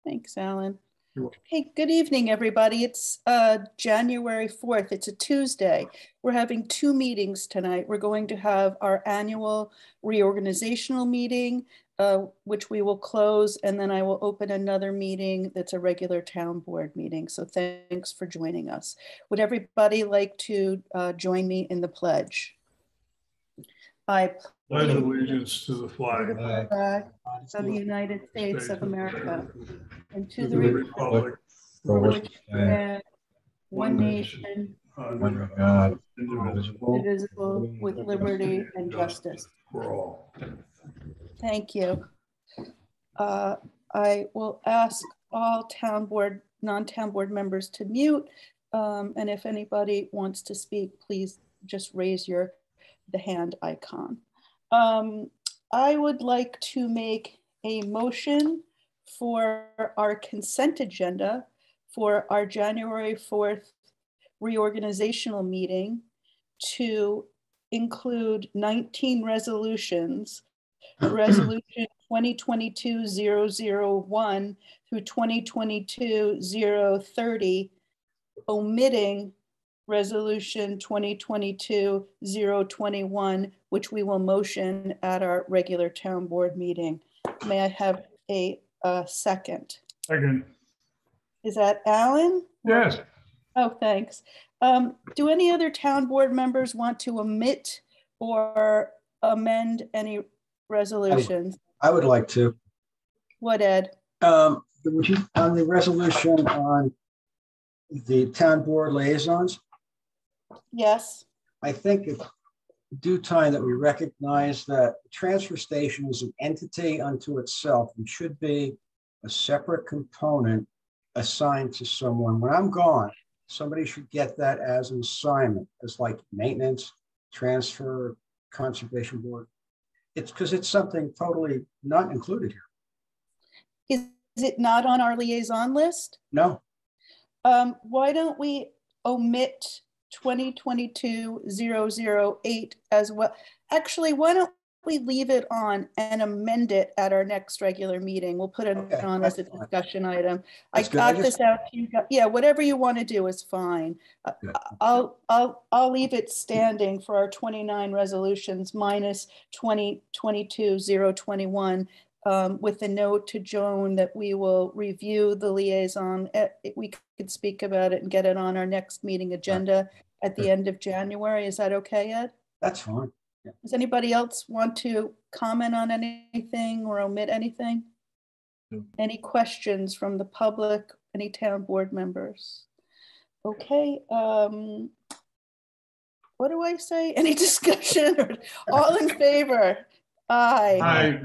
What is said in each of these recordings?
Thanks, Alan. Hey, good evening, everybody. It's January 4th. It's a Tuesday. We're having two meetings tonight. We're going to have our annual reorganizational meeting, which we will close, and then I will open another meeting that's a regular town board meeting. So thanks for joining us. Would everybody like to join me in the pledge? I pledge allegiance to the flag of the United States of America and to the republic for which stands one nation, under God, indivisible, with liberty and justice for all. Thank you. I will ask all town board, non-town board members to mute. And if anybody wants to speak, please just raise the hand icon. I would like to make a motion for our consent agenda for our January 4th reorganizational meeting to include 19 resolutions, resolution 2022-001 through 2022-030, omitting resolution 2022-021, which we will motion at our regular town board meeting. May I have a second? Second. Is that Alan? Yes. Oh, thanks. Do any other town board members want to omit or amend any resolutions? I would like to. What, Ed? On the resolution on the town board liaisons, Yes. I think it's due time that we recognize that the transfer station is an entity unto itself and should be a separate component assigned to someone. When I'm gone, somebody should get that as an assignment, as like maintenance, transfer, conservation board. It's because it's something totally not included here. Is it not on our liaison list? No. Why don't we omit 2022-008 as well? Actually, why don't we leave it on and amend it at our next regular meeting? We'll put it on as a discussion item. I got this out to you. Yeah, whatever you want to do is fine. I'll leave it standing for our 29 resolutions minus 2022-021. With a note to Joan that we will review the liaison. We could speak about it and get it on our next meeting agenda at the end of January. Is that okay, Ed? That's fine. Yeah. Does anybody else want to comment on anything or omit anything? No. Any questions from the public, any town board members? Okay. What do I say? Any discussion? All in favor? Aye. Aye.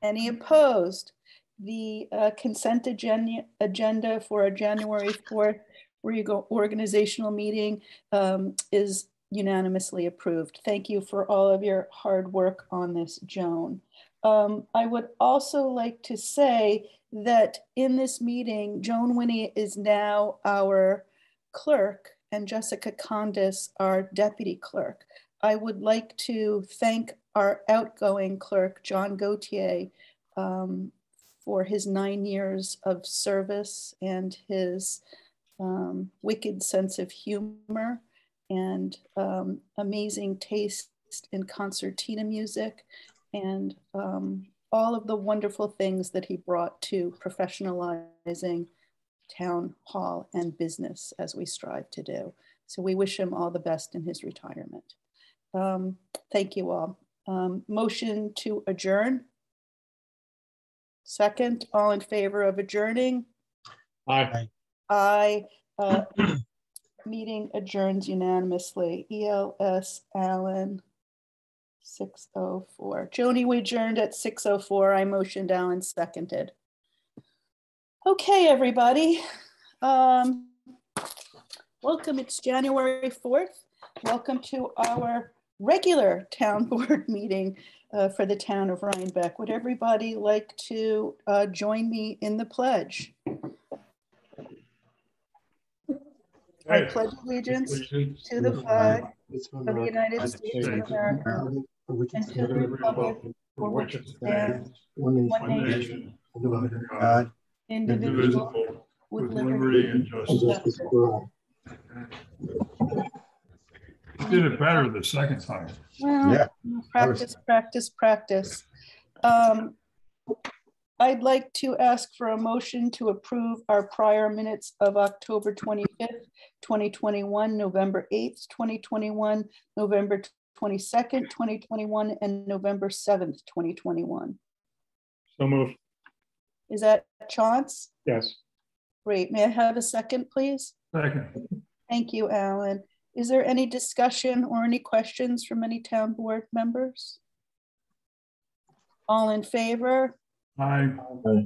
Any opposed? The consent agenda for our January 4th organizational meeting is unanimously approved. Thank you for all of your hard work on this, Joan. I would also like to say that in this meeting, Joan Winnie is now our clerk and Jessica Condis, our deputy clerk. I would like to thank our outgoing clerk, John Gautier, for his 9 years of service and his wicked sense of humor and amazing taste in concertina music and all of the wonderful things that he brought to professionalizing town hall and business as we strive to do. So we wish him all the best in his retirement. Thank you all. Motion to adjourn. Second, all in favor of adjourning? Aye. Aye. Meeting adjourns unanimously. ELS Allen 6:04. Joni, we adjourned at 6:04. I motioned, Allen seconded. Okay, everybody. Welcome. It's January 4th. Welcome to our regular town board meeting for the town of Rhinebeck. Would everybody like to join me in the pledge? I pledge allegiance to the flag of the United States of America and to the republic for which it stands, one nation, God, indivisible, with liberty and justice. You did it better the second time. Well, Yeah. practice. I'd like to ask for a motion to approve our prior minutes of October 25th, 2021, November 8th, 2021, November 22nd, 2021, and November 7th, 2021. So moved. Is that Chauncey? Yes. Great. May I have a second, please? Second. Thank you, Alan. Is there any discussion or any questions from any town board members? All in favor? Aye.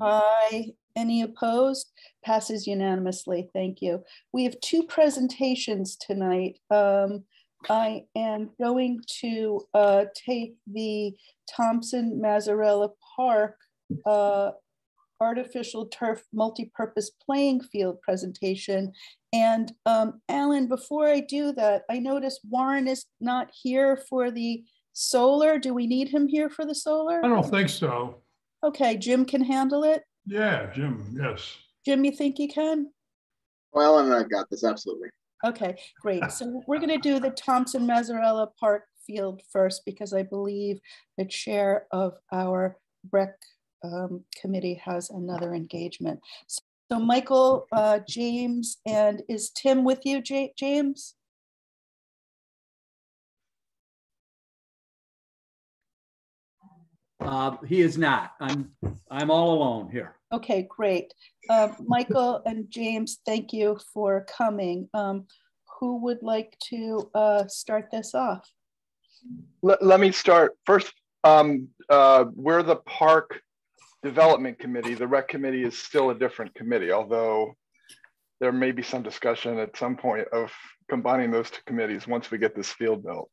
Aye. Any opposed? Passes unanimously. Thank you. We have two presentations tonight. I am going to take the Thompson Mazzarella Park artificial turf multi-purpose playing field presentation. And Alan, before I do that, I noticed Warren is not here for the solar. Do we need him here for the solar? I don't think so. Okay, Jim can handle it. Yeah, Jim, yes. Jim, you think you can? Well, and I've got this, absolutely. Okay, great. So we're going to do the Thompson Mazzarella Park field first because I believe the chair of our rec committee has another engagement. So Michael, James, and is Tim with you, James? He is not. I'm all alone here. Okay, great. Michael and James, thank you for coming. Who would like to start this off? Let me start. First, we're the Park Development Committee. The Rec Committee is still a different committee, although there may be some discussion at some point of combining those two committees once we get this field built.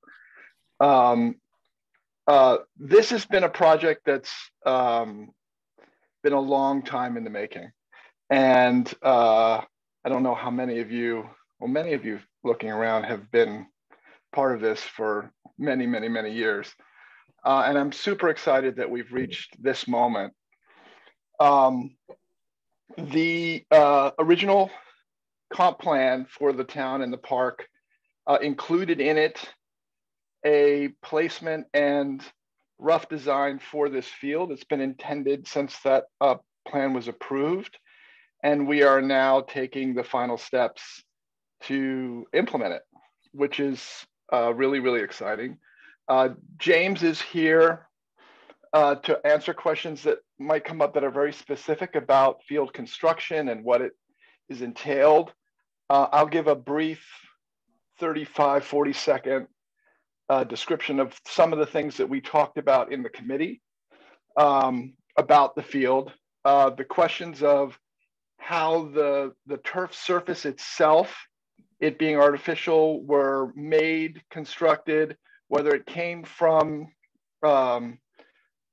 This has been a project that's been a long time in the making. And I don't know how many of you, well, many of you looking around have been part of this for many, many, many years. And I'm super excited that we've reached this moment. The original comp plan for the town and the park included in it a placement and rough design for this field. It's been intended since that plan was approved, and we are now taking the final steps to implement it, which is really, really exciting. James is here to answer questions that might come up that are very specific about field construction and what it is entailed. I'll give a brief 35, 40-second description of some of the things that we talked about in the committee about the field. The questions of how the turf surface itself, it being artificial, were made, constructed, whether it came from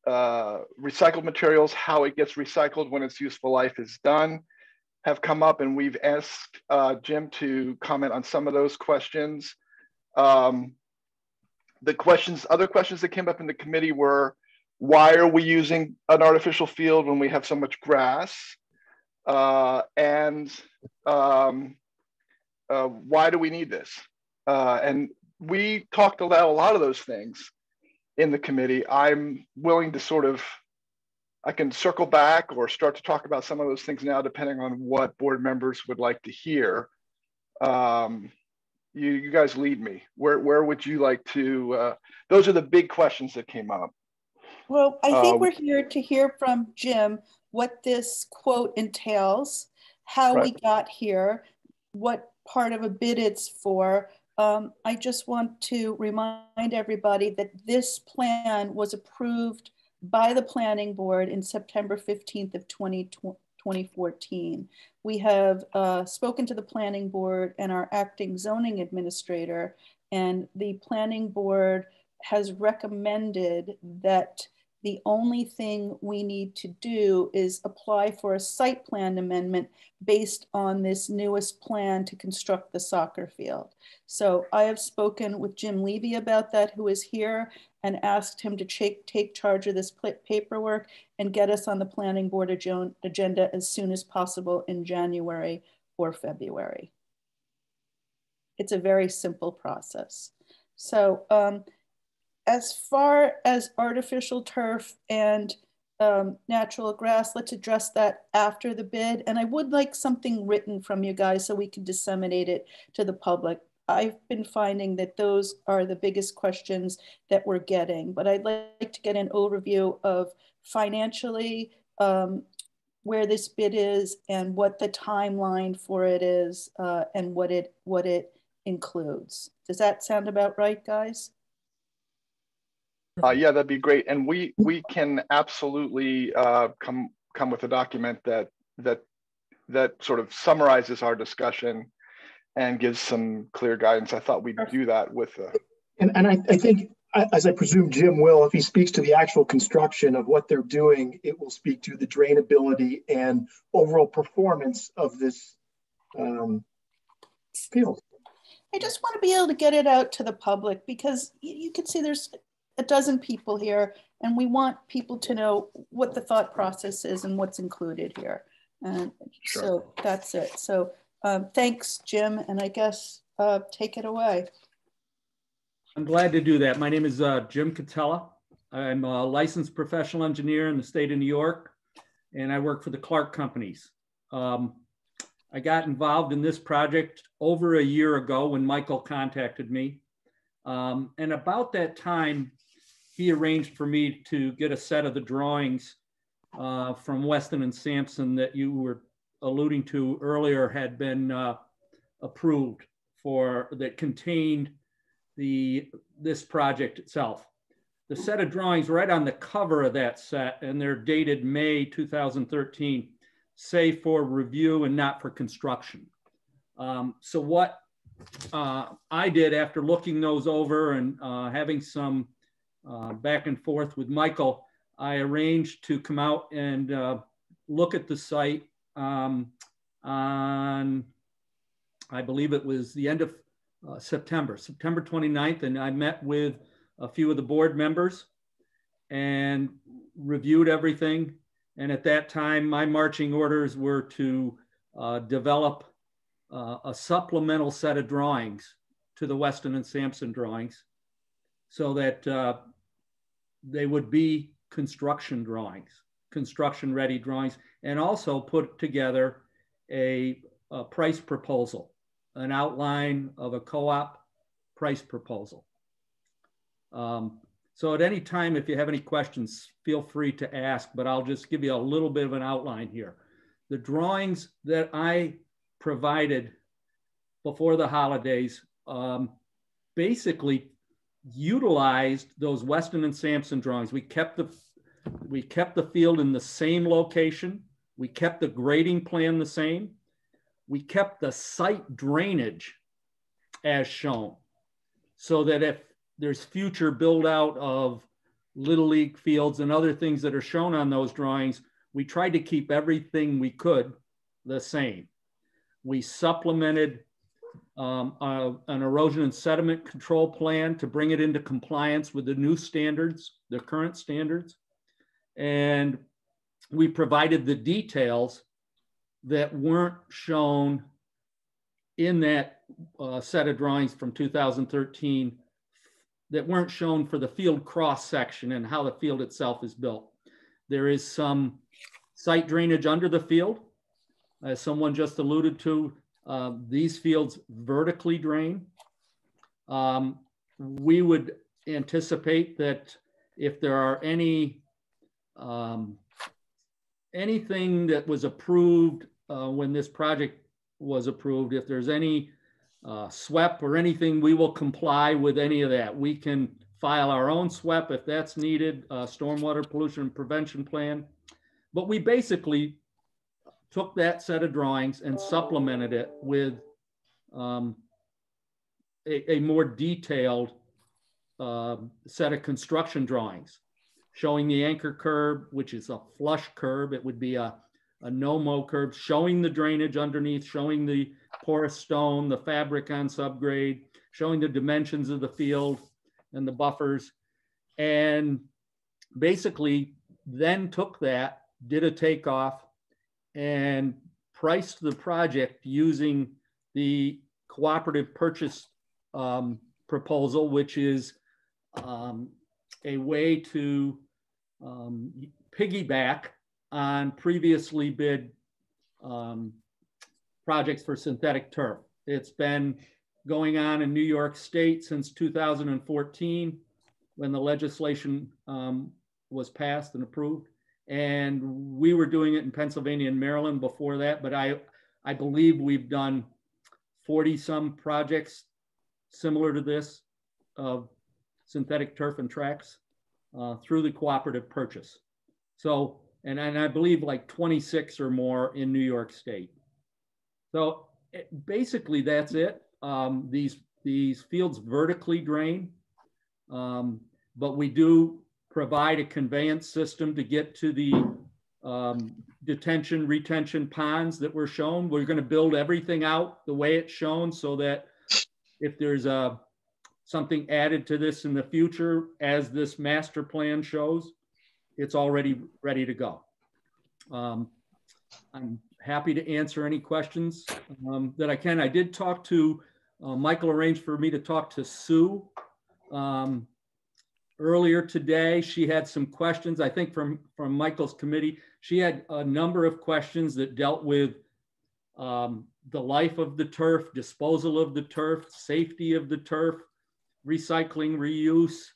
recycled materials, how it gets recycled when its useful life is done, have come up, and we've asked Jim to comment on some of those questions. Other questions that came up in the committee were, why are we using an artificial field when we have so much grass? And why do we need this? And we talked about a lot of those things in the committee. I'm willing to I can circle back or start to talk about some of those things now, depending on what board members would like to hear. You guys lead me. Where would you like to? Those are the big questions that came up. Well, I think we're here to hear from Jim what this quote entails, how we got here, what part of a bid it's for. I just want to remind everybody that this plan was approved by the planning board in September 15th of 2014. We have spoken to the planning board and our acting zoning administrator, and the planning board has recommended that The only thing we need to do is apply for a site plan amendment based on this newest plan to construct the soccer field. So I have spoken with Jim Levy about that, who is here, and asked him to take charge of this paperwork and get us on the planning board agenda as soon as possible in January or February. It's a very simple process. So as far as artificial turf and natural grass, let's address that after the bid. And I would like something written from you guys so we can disseminate it to the public. I've been finding that those are the biggest questions that we're getting, but I'd like to get an overview of financially where this bid is and what the timeline for it is and what it includes. Does that sound about right, guys? Yeah, that'd be great. And we can absolutely come with a document that sort of summarizes our discussion and gives some clear guidance. I thought we'd do that with and I think, as I presume Jim will, if he speaks to the actual construction of what they're doing, it will speak to the drainability and overall performance of this field. I just want to be able to get it out to the public because you can see there's a dozen people here and we want people to know what the thought process is and what's included here. And Sure. So that's it. So thanks, Jim. And I guess take it away. I'm glad to do that. My name is Jim Catella. I'm a licensed professional engineer in the state of New York, and I work for the Clark Companies. I got involved in this project over a year ago when Michael contacted me. And about that time, he arranged for me to get a set of the drawings from Weston and Sampson that you were alluding to earlier had been approved for, that contained this project itself. The set of drawings right on the cover of that set, and they're dated May 2013, say for review and not for construction. So what I did after looking those over and having some back and forth with Michael, I arranged to come out and look at the site on, I believe it was the end of September 29th, and I met with a few of the board members and reviewed everything. And at that time, my marching orders were to develop a supplemental set of drawings to the Weston and Sampson drawings so that they would be construction drawings, construction ready drawings, and also put together a price proposal, an outline of a co-op price proposal. So at any time, if you have any questions, feel free to ask, but I'll just give you a little bit of an outline here. The drawings that I provided before the holidays basically utilized those Weston and Sampson drawings. We kept the field in the same location. We kept the grading plan the same. We kept the site drainage as shown, so that if there's future build out of Little League fields and other things that are shown on those drawings, we tried to keep everything we could the same. We supplemented an erosion and sediment control plan to bring it into compliance with the new standards, the current standards. And we provided the details that weren't shown in that set of drawings from 2013, that weren't shown for the field cross section and how the field itself is built. There is some site drainage under the field. As someone just alluded to, these fields vertically drain. We would anticipate that if there are any anything that was approved when this project was approved, if there's any SWEP or anything, we will comply with any of that. We can file our own SWEP if that's needed, stormwater pollution prevention plan. But we basically took that set of drawings and supplemented it with a more detailed set of construction drawings. showing the anchor curb, which is a flush curb. It would be a no-mow curb, showing the drainage underneath, showing the porous stone, the fabric on subgrade, showing the dimensions of the field and the buffers. And basically then took that, did a takeoff, and priced the project using the cooperative purchase proposal, which is a way to piggyback on previously bid projects for synthetic turf. It's been going on in New York State since 2014 when the legislation was passed and approved. And we were doing it in Pennsylvania and Maryland before that, but I believe we've done 40 some projects similar to this of synthetic turf and tracks through the cooperative purchase. So, and I believe like 26 or more in New York State. So basically that's it. These fields vertically drain, but we do provide a conveyance system to get to the detention, retention ponds that were shown. We're going to build everything out the way it's shown so that if there's something added to this in the future, as this master plan shows, it's already ready to go. I'm happy to answer any questions that I can. I did talk to, Michael arranged for me to talk to Sue earlier today. She had some questions, I think from Michael's committee. She had a number of questions that dealt with the life of the turf, disposal of the turf, safety of the turf, recycling, reuse,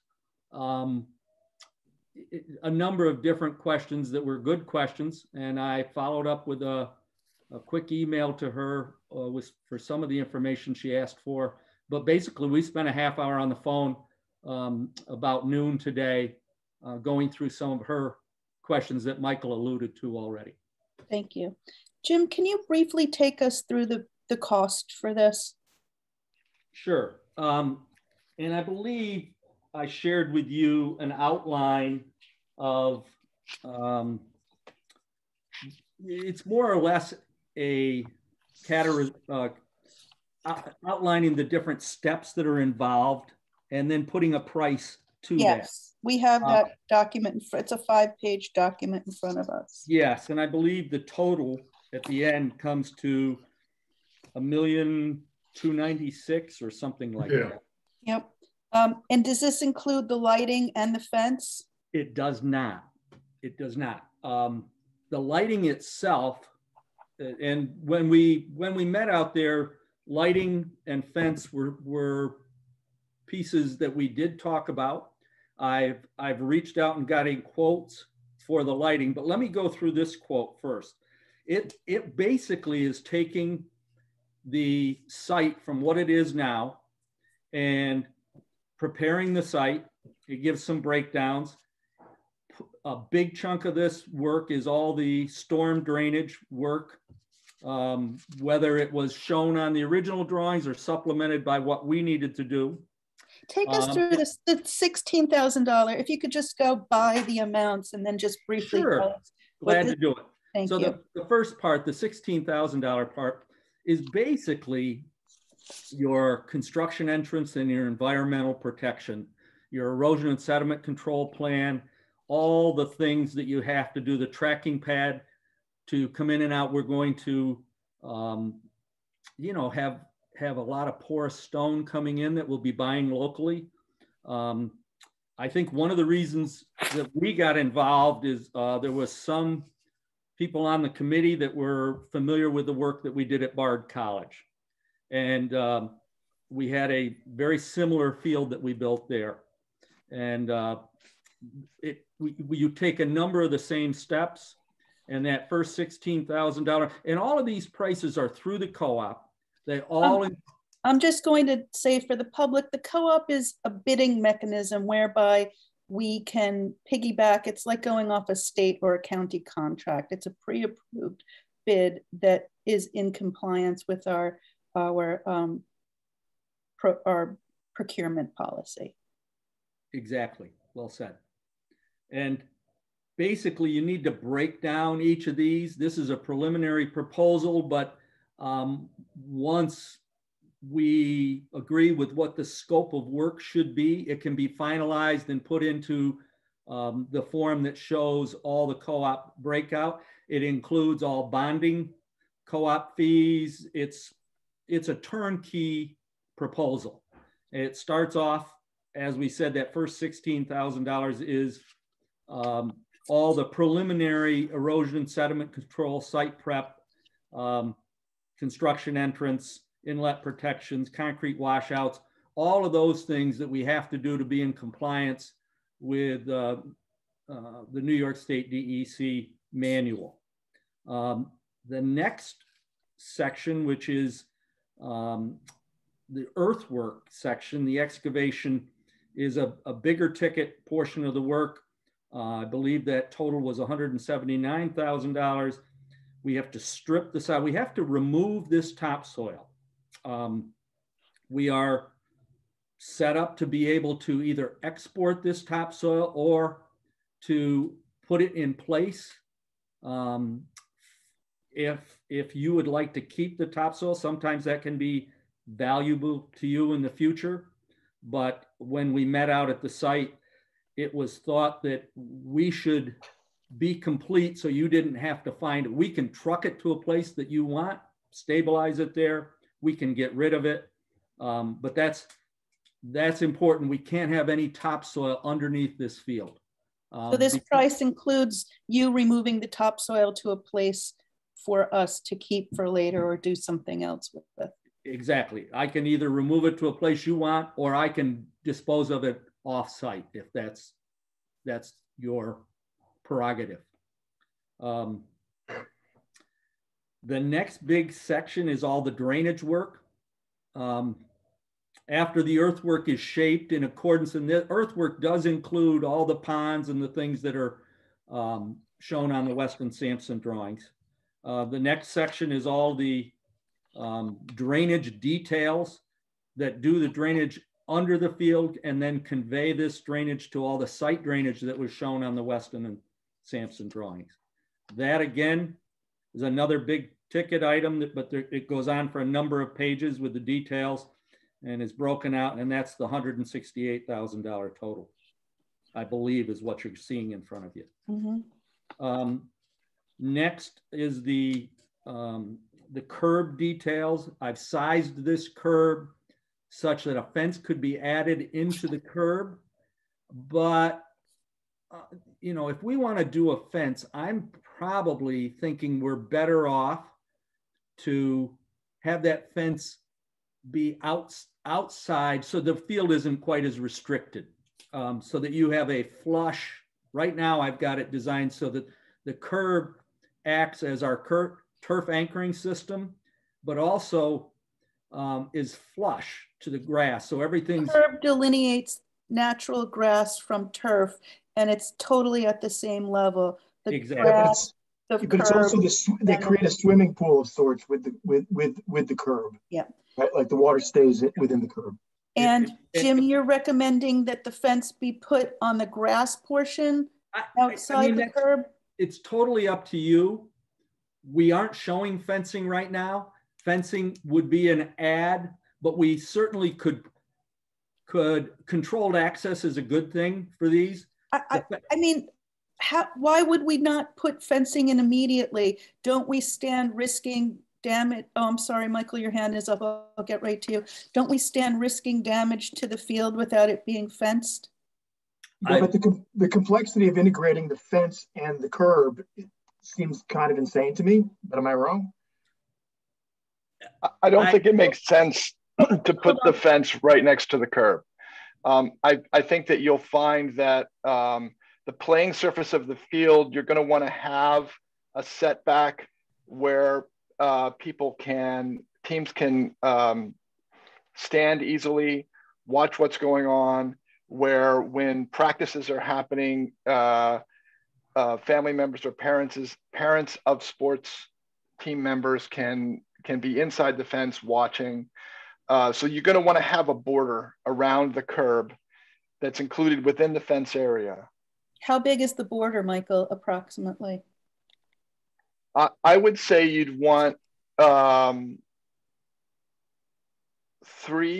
a number of different questions that were good questions. And I followed up with a quick email to her for some of the information she asked for. But basically we spent a half hour on the phone about noon today, going through some of her questions that Michael alluded to already. Thank you. Jim, can you briefly take us through the cost for this? Sure. And I believe I shared with you an outline of, it's more or less a outlining the different steps that are involved and then putting a price to that. Yes, we have that document. It's a 5-page document in front of us. Yes, and I believe the total at the end comes to $1,296,000 or something like that. Yep. And does this include the lighting and the fence? It does not. It does not. The lighting itself, and when we met out there, lighting and fence were pieces that we did talk about. I've reached out and got quotes for the lighting, but let me go through this quote first. It basically is taking the site from what it is now and preparing the site. It gives some breakdowns. A big chunk of this work is all the storm drainage work, whether it was shown on the original drawings or supplemented by what we needed to do. Take us through this, the $16,000. If you could just go by the amounts and then just briefly. Sure, glad to do it. Thank you. So the first part, the $16,000 part, is basically your construction entrance and your environmental protection, your erosion and sediment control plan, all the things that you have to do, the tracking pad to come in and out. We're going to, have a lot of porous stone coming in that we'll be buying locally. I think one of the reasons that we got involved is there was some people on the committee that were familiar with the work that we did at Bard College. And we had a very similar field that we built there. And you take a number of the same steps, and that first $16,000, and all of these prices are through the co-op. They all. I'm just going to say for the public, the co-op is a bidding mechanism whereby we can piggyback. It's like going off a state or a county contract. It's a pre-approved bid that is in compliance with our procurement policy. Exactly. Well said. And basically you need to break down each of these. This is a preliminary proposal, but once we agree with what the scope of work should be, it can be finalized and put into the form that shows all the co-op breakout. It includes all bonding, co-op fees. It's a turnkey proposal. It starts off, as we said, that first $16,000 is all the preliminary erosion sediment control, site prep, construction entrance, inlet protections, concrete washouts, all of those things that we have to do to be in compliance with the New York State DEC manual. The next section, which is the earthwork section, the excavation, is a bigger ticket portion of the work. I believe that total was $179,000. We have to strip this out. We have to remove this topsoil. We are set up to be able to either export this topsoil or to put it in place. If you would like to keep the topsoil, sometimes that can be valuable to you in the future. But when we met out at the site, it was thought that we should be complete so you didn't have to find it. We can truck it to a place that you want, stabilize it there. We can get rid of it. But that's important. We can't have any topsoil underneath this field. So this price includes you removing the topsoil to a place for us to keep for later or do something else with it. Exactly. I can either remove it to a place you want, or I can dispose of it off-site if that's your prerogative. The next big section is all the drainage work. After the earthwork is shaped in accordance, and the earthwork does include all the ponds and the things that are shown on the Weston Sampson drawings. The next section is all the drainage details that do the drainage under the field and then convey this drainage to all the site drainage that was shown on the Weston and Sampson drawings. That again is another big ticket item, but it goes on for a number of pages with the details and is broken out, and that's the $168,000 total, I believe, is what you're seeing in front of you. Mm-hmm. Next is the curb details. I've sized this curb such that a fence could be added into the curb, but you know, if we want to do a fence, I'm probably thinking we're better off to have that fence be outside so the field isn't quite as restricted, so that you have a flush. Right now I've got it designed so that the curb acts as our turf anchoring system, but also is flush to the grass. So everything's— curb delineates natural grass from turf, and it's totally at the same level. The exactly. Grass, but it's also they create a swimming pool of sorts with the curb. Yeah. Right? Like the water stays within the curb. And Jim, you're recommending that the fence be put on the grass portion outside the curb? It's totally up to you. We aren't showing fencing right now. Fencing would be an add, but we certainly could controlled access is a good thing for these. I mean, why would we not put fencing in immediately? Don't we stand risking damage? Oh, I'm sorry, Michael, your hand is up. I'll get right to you. Don't we stand risking damage to the field without it being fenced? Yeah, but the complexity of integrating the fence and the curb seems kind of insane to me, but am I wrong? I don't think it makes sense to put the fence right next to the curb. I think that you'll find that the playing surface of the field, you're going to want to have a setback where teams can stand easily, watch what's going on, where when practices are happening, family members or parents of sports team members can be inside the fence watching. So you're going to want to have a border around the curb that's included within the fence area. How big is the border, Michael, approximately? I would say you'd want 3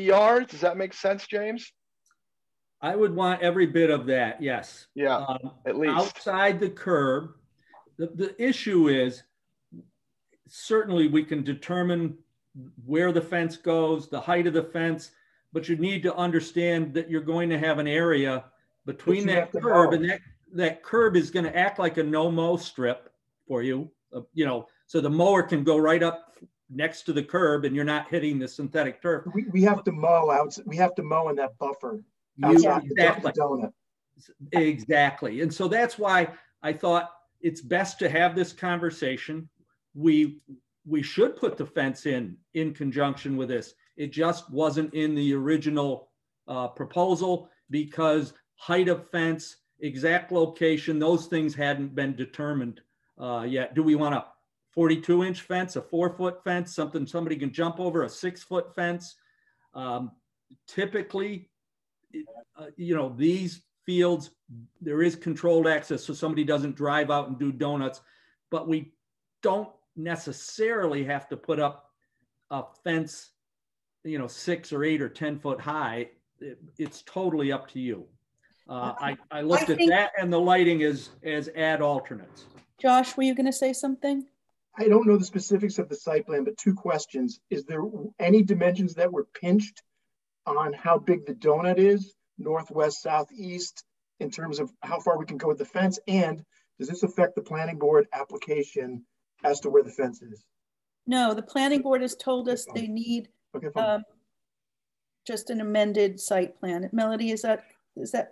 yards. Does that make sense, James? I would want every bit of that, yes. Yeah, at least. Outside the curb, the issue is, certainly we can determine where the fence goes, the height of the fence, but you need to understand that you're going to have an area between that curb, and that curb is going to act like a no-mow strip for you, you know, so the mower can go right up next to the curb and you're not hitting the synthetic turf. We have to mow out. We have to mow in that buffer outside Exactly. the donut. Exactly. And so that's why I thought it's best to have this conversation. We should put the fence in conjunction with this. It just wasn't in the original proposal because height of fence, exact location, those things hadn't been determined yet. Do we want a 42-inch fence, a 4-foot fence, something somebody can jump over, a 6-foot fence? Typically, you know, these fields, there is controlled access so somebody doesn't drive out and do donuts, but we don't necessarily have to put up a fence, you know, 6 or 8 or 10 foot high. It's totally up to you. I looked at that and the lighting as add alternates. Josh, were you going to say something? I don't know the specifics of the site plan, but 2 questions. Is there any dimensions that were pinched on how big the donut is, northwest, southeast, in terms of how far we can go with the fence? And does this affect the planning board application as to where the fence is? No, the planning board has told us they need just an amended site plan. Melody,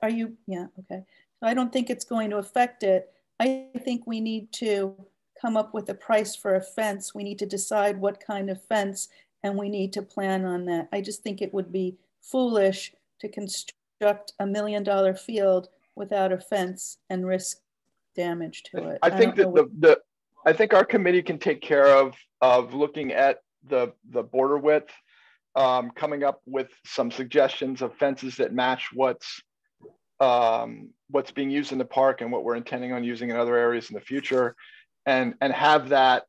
are you, yeah, okay. So I don't think it's going to affect it. I think we need to come up with a price for a fence. We need to decide what kind of fence, and we need to plan on that. I just think it would be foolish to construct $1 million field without a fence and risk damage to it. I think that I think our committee can take care of looking at the border width, coming up with some suggestions of fences that match what's being used in the park and what we're intending on using in other areas in the future, and have that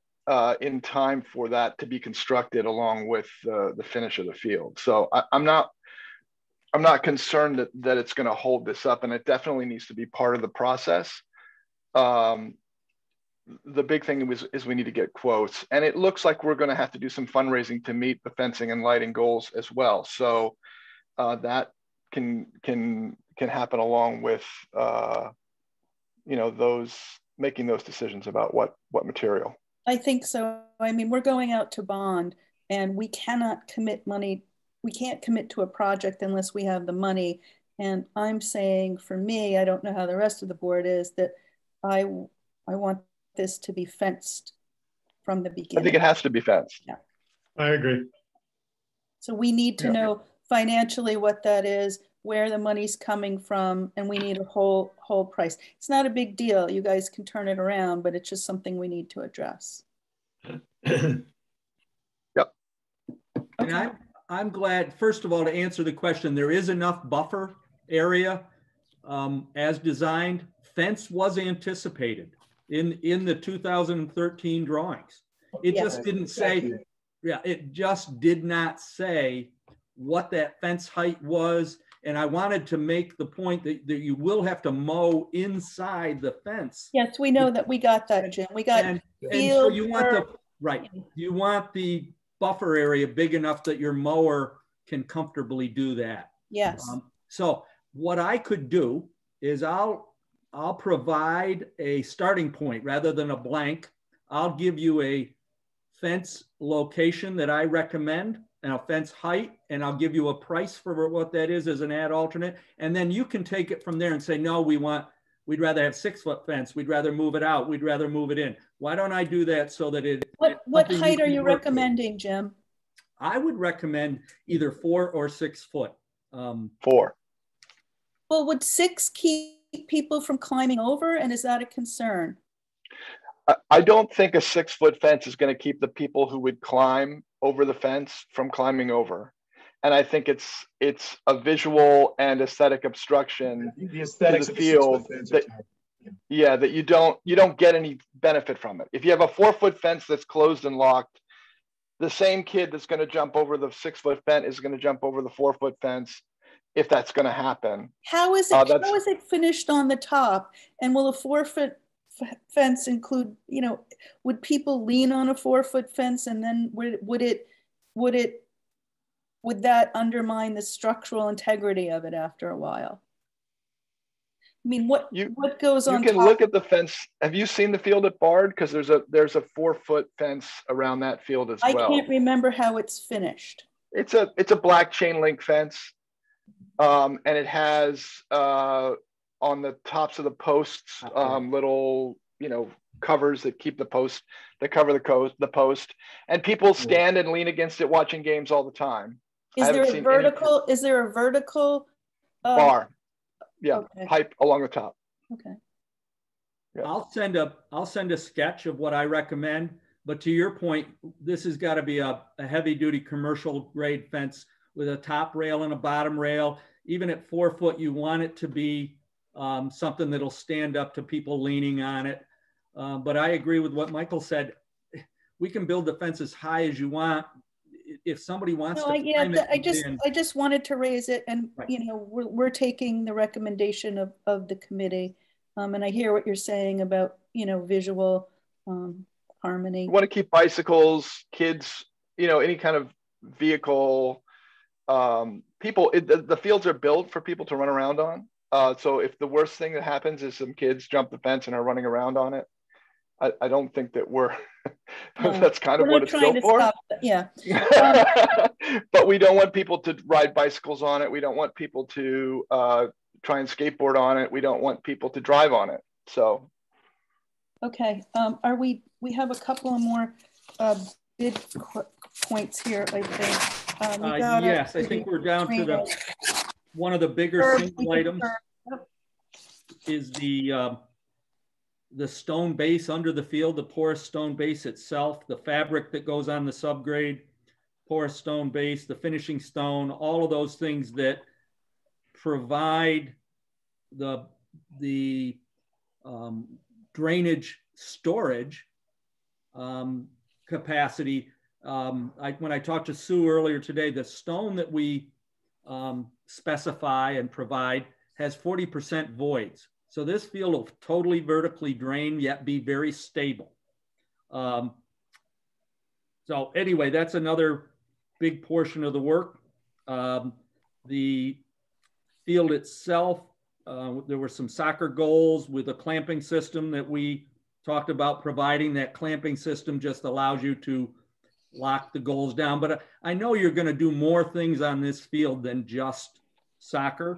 in time for that to be constructed along with the finish of the field. So I'm not concerned that it's going to hold this up, and it definitely needs to be part of the process. The big thing is we need to get quotes, and it looks like we're going to have to do some fundraising to meet the fencing and lighting goals as well. So that can happen along with you know, making those decisions about what material. I think so. I mean, we're going out to bond, and we cannot commit money. We can't commit to a project unless we have the money. And I'm saying, for me, I don't know how the rest of the board is, that I want this to be fenced from the beginning. I think it has to be fenced. Yeah, I agree. so we need to know financially what that is, where the money's coming from, and we need a whole price. It's not a big deal. You guys can turn it around, but it's just something we need to address. Yep. Okay. And I'm glad, first of all, to answer the question, there is enough buffer area as designed. Fence was anticipated in the 2013 drawings. It just didn't say, it just did not say what that fence height was. And I wanted to make the point that you will have to mow inside the fence. Yes, we know that. We got that, Jim. We got and so you want you want the buffer area big enough that your mower can comfortably do that. Yes. So what I could do is I'll provide a starting point rather than a blank. I'll give you a fence location that I recommend and a fence height, and I'll give you a price for what that is as an add alternate. And then you can take it from there and say, no, we'd rather have 6-foot fence. We'd rather move it out. We'd rather move it in. Why don't I do that so that what height are you recommending, Jim? I would recommend either 4 or 6 foot. 4. Well, would 6 keep people from climbing over, and is that a concern? I don't think a 6-foot fence is going to keep the people who would climb over the fence from climbing over. And I think it's a visual and aesthetic obstruction The aesthetics to of the the field 6-foot fence. that, yeah, that you don't get any benefit from it. If you have a 4-foot fence that's closed and locked, the same kid that's going to jump over the 6-foot fence is going to jump over the 4-foot fence, if that's going to happen. How is it finished on the top? And will a 4-foot fence include, you know, would people lean on a 4-foot fence, and then would that undermine the structural integrity of it after a while? I mean, what goes on? You can look at the fence. Have you seen the field at Bard? Because there's a 4-foot fence around that field as well. I can't remember how it's finished. It's a black chain link fence, and it has on the tops of the posts little, you know, covers that keep the post, that cover the post, and people stand and lean against it watching games all the time. Is there a vertical bar? Yeah, okay. Pipe along the top. Okay. Yeah. I'll send a sketch of what I recommend. But to your point, this has got to be a heavy duty commercial grade fence with a top rail and a bottom rail. Even at 4 foot, you want it to be something that'll stand up to people leaning on it. But I agree with what Michael said. We can build the fence as high as you want. If somebody wants to, I just wanted to raise it, and right. You know, we're taking the recommendation of the committee, and I hear what you're saying about, you know, visual harmony. You want to keep bicycles, kids, you know, any kind of vehicle. The fields are built for people to run around on. So if the worst thing that happens is some kids jump the fence and are running around on it, I don't think that we're that's kind of what it's built for. Yeah. But we don't want people to ride bicycles on it. We don't want people to try and skateboard on it. We don't want people to drive on it. So. Okay. We have a couple of more bid points here, I think. Yes, I think we're down to one of the bigger single items is the stone base under the field, the porous stone base itself, the fabric that goes on the subgrade, porous stone base, the finishing stone, all of those things that provide the drainage storage capacity. When I talked to Sue earlier today, the stone that we specify and provide has 40% voids. So this field will totally vertically drain, yet be very stable. So anyway, that's another big portion of the work. The field itself, there were some soccer goals with a clamping system that we talked about providing. That clamping system just allows you to lock the goals down. But I know you're going to do more things on this field than just soccer,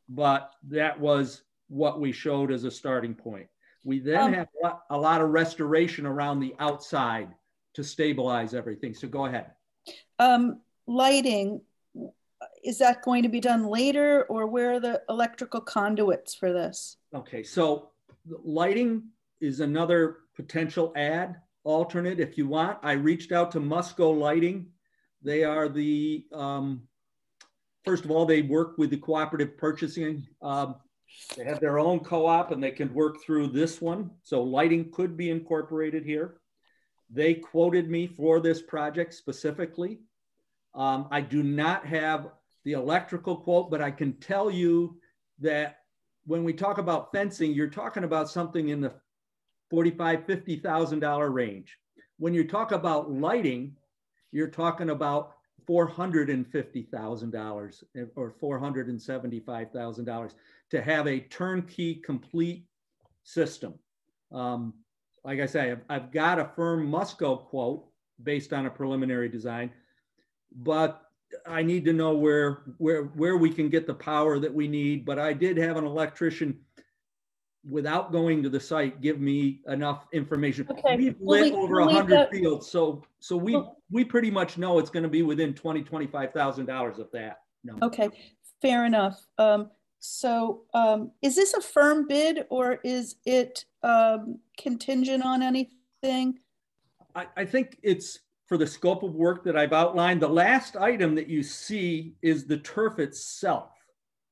but that was what we showed as a starting point. We then have a lot of restoration around the outside to stabilize everything. So go ahead. Lighting, is that going to be done later, or where are the electrical conduits for this? Okay, so lighting is another potential alternate if you want. I reached out to Musco Lighting. They are the, first of all, they work with the cooperative purchasing. They have their own co-op and they can work through this one. So lighting could be incorporated here. They quoted me for this project specifically. I do not have the electrical quote, but I can tell you that when we talk about fencing, you're talking about something in the $45,000, $50,000 range. When you talk about lighting, you're talking about $450,000 or $475,000 to have a turnkey complete system. Like I say, I've got a firm Musco quote based on a preliminary design, but I need to know where we can get the power that we need. But I did have an electrician, without going to the site, give me enough information. Okay. We've lit over 100 fields, so we pretty much know it's going to be within $20,000, $25,000 of that. No. Okay, fair enough. So is this a firm bid, or is it contingent on anything? I think it's for the scope of work that I've outlined. The last item that you see is the turf itself.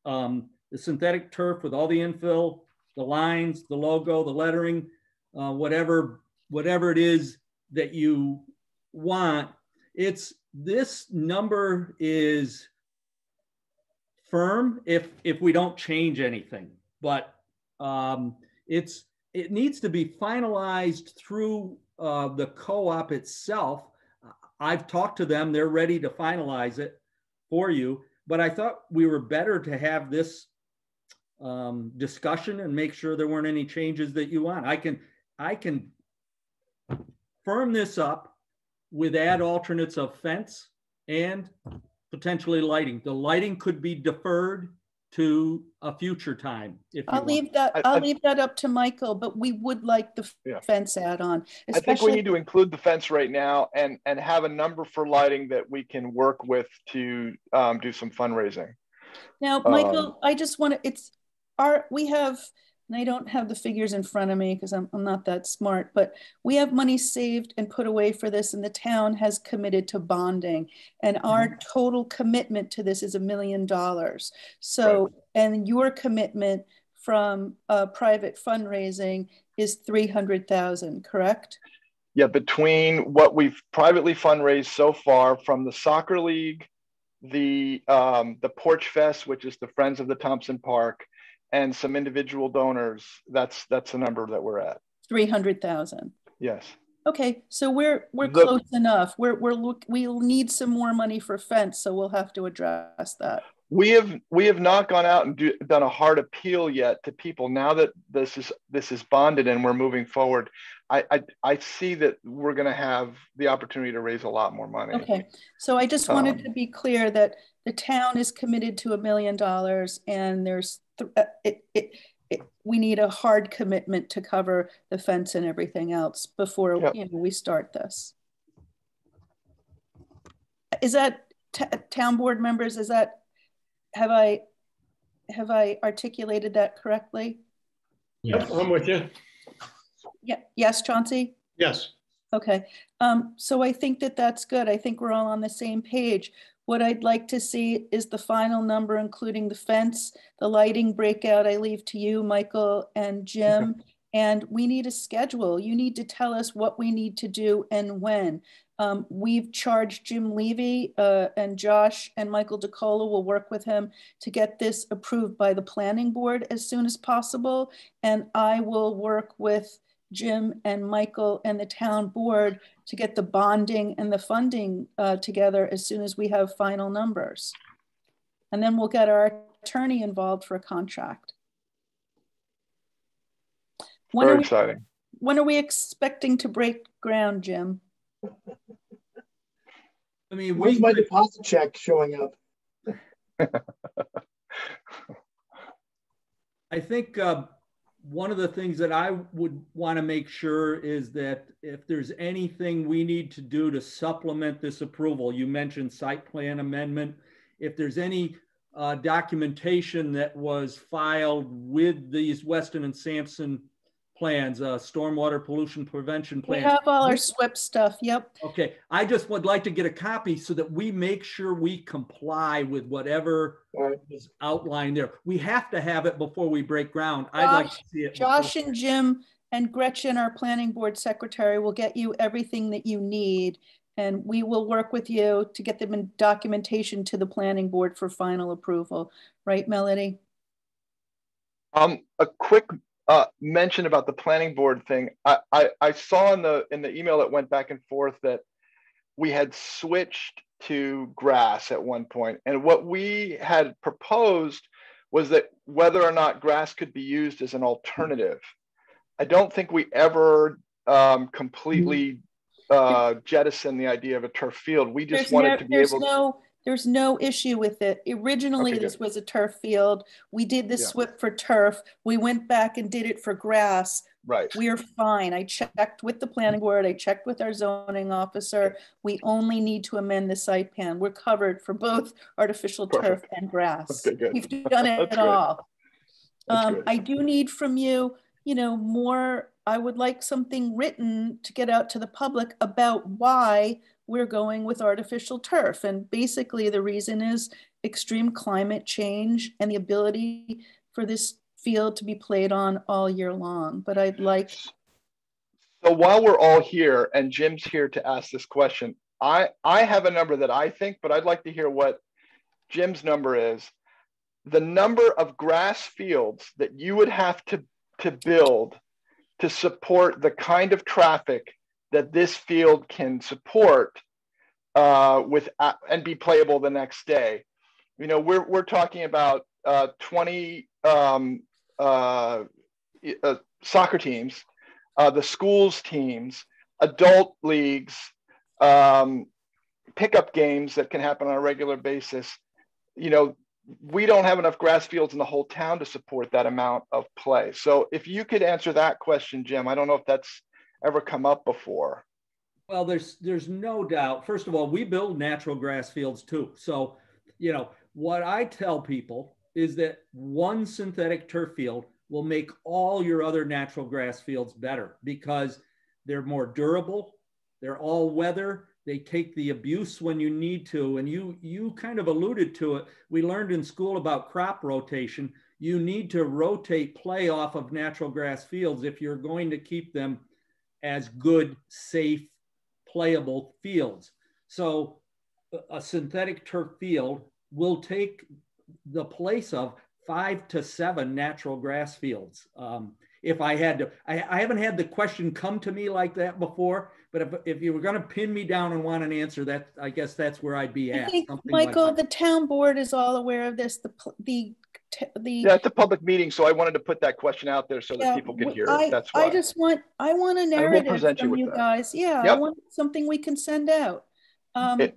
The synthetic turf with all the infill, the lines, the logo, the lettering, whatever it is that you want. This number is firm if we don't change anything, but it needs to be finalized through the co-op itself. I've talked to them, they're ready to finalize it for you, but I thought we were better to have this discussion and make sure there weren't any changes that you want. I can firm this up with add alternates of fence and potentially lighting. The lighting could be deferred to a future time. I'll leave that up to Michael, but we would like the fence add-on. I think we need to include the fence right now and have a number for lighting that we can work with to do some fundraising. Now, Michael, I just want to, we have, and I don't have the figures in front of me because I'm not that smart, but we have money saved and put away for this, and the town has committed to bonding, and our total commitment to this is $1 million. So, right. And your commitment from private fundraising is 300,000, correct? Yeah, between what we've privately fundraised so far from the soccer league, the Porch Fest, which is the Friends of the Thompson Park, and some individual donors, that's the number that we're at. 300,000. Yes. Okay, so we're close enough. We'll need some more money for fence, so we'll have to address that. We have not gone out and done a hard appeal yet to people. Now that this is bonded and we're moving forward, I see that we're going to have the opportunity to raise a lot more money. Okay, so I just wanted to be clear that the town is committed to $1 million, and there's we need a hard commitment to cover the fence and everything else before we start this. Is that town board members? Is that have I articulated that correctly? Yes, I'm with you. Yeah. Yes, Chauncey. Yes. Okay. So I think that's good. I think we're all on the same page. What I'd like to see is the final number, including the fence, the lighting breakout. I leave to you, Michael and Jim. Okay. And we need a schedule. You need to tell us what we need to do and when. We've charged Jim Levy and Josh and Michael DeCola will work with him to get this approved by the planning board as soon as possible. And I will work with Jim and Michael and the town board to get the bonding and the funding together as soon as we have final numbers. And then we'll get our attorney involved for a contract. Very exciting. When are we expecting to break ground, Jim? I mean, when's my deposit check showing up? I think one of the things that I would want to make sure is that if there's anything we need to do to supplement this approval, you mentioned site plan amendment. If there's any documentation that was filed with these Weston and Sampson plans, stormwater pollution prevention plans. We have all our SWIP stuff, yep. Okay, I just would like to get a copy so that we make sure we comply with whatever is outlined there. We have to have it before we break ground. I'd like to see it. Josh and Jim and Gretchen, our planning board secretary, will get you everything that you need, and we will work with you to get them in documentation to the planning board for final approval. Right, Melody? A quick mention about the planning board thing. I saw in the email that went back and forth that we had switched to grass at one point, and what we had proposed was that whether or not grass could be used as an alternative. I don't think we ever completely jettisoned the idea of a turf field. We just wanted to be able to. There's no issue with it. Originally, okay, this was a turf field. We did the SWIP for turf. We went back and did it for grass. Right. We are fine. I checked with the planning board. I checked with our zoning officer. We only need to amend the site plan. We're covered for both artificial turf and grass. Okay, good. We've done it all. I do need from you, more. I would like something written to get out to the public about why we're going with artificial turf. And basically the reason is extreme climate change and the ability for this field to be played on all year long. But I'd like. So while we're all here and Jim's here to ask this question, I have a number that I think, but I'd like to hear what Jim's number is. The number of grass fields that you would have to build to support the kind of traffic that this field can support and be playable the next day. You know, we're talking about 20 soccer teams, the schools teams, adult leagues, pickup games that can happen on a regular basis. You know, we don't have enough grass fields in the whole town to support that amount of play. So if you could answer that question, Jim, I don't know if that's ever come up before. Well, there's no doubt. First of all, we build natural grass fields too. So, you know, what I tell people is that one synthetic turf field will make all your other natural grass fields better because they're more durable, they're all weather, they take the abuse when you need to. And you kind of alluded to it. We learned in school about crop rotation. You need to rotate play off of natural grass fields if you're going to keep them as good, safe, playable fields. So a synthetic turf field will take the place of 5 to 7 natural grass fields. If I had to, I haven't had the question come to me like that before, but if you were going to pin me down and want an answer, that I guess that's where I'd be at. I think, Michael, like the town board is all aware of this. Yeah, it's a public meeting, so I wanted to put that question out there so that people could hear it. That's why. I want a narrative from you guys. Yeah, yep. I want something we can send out. And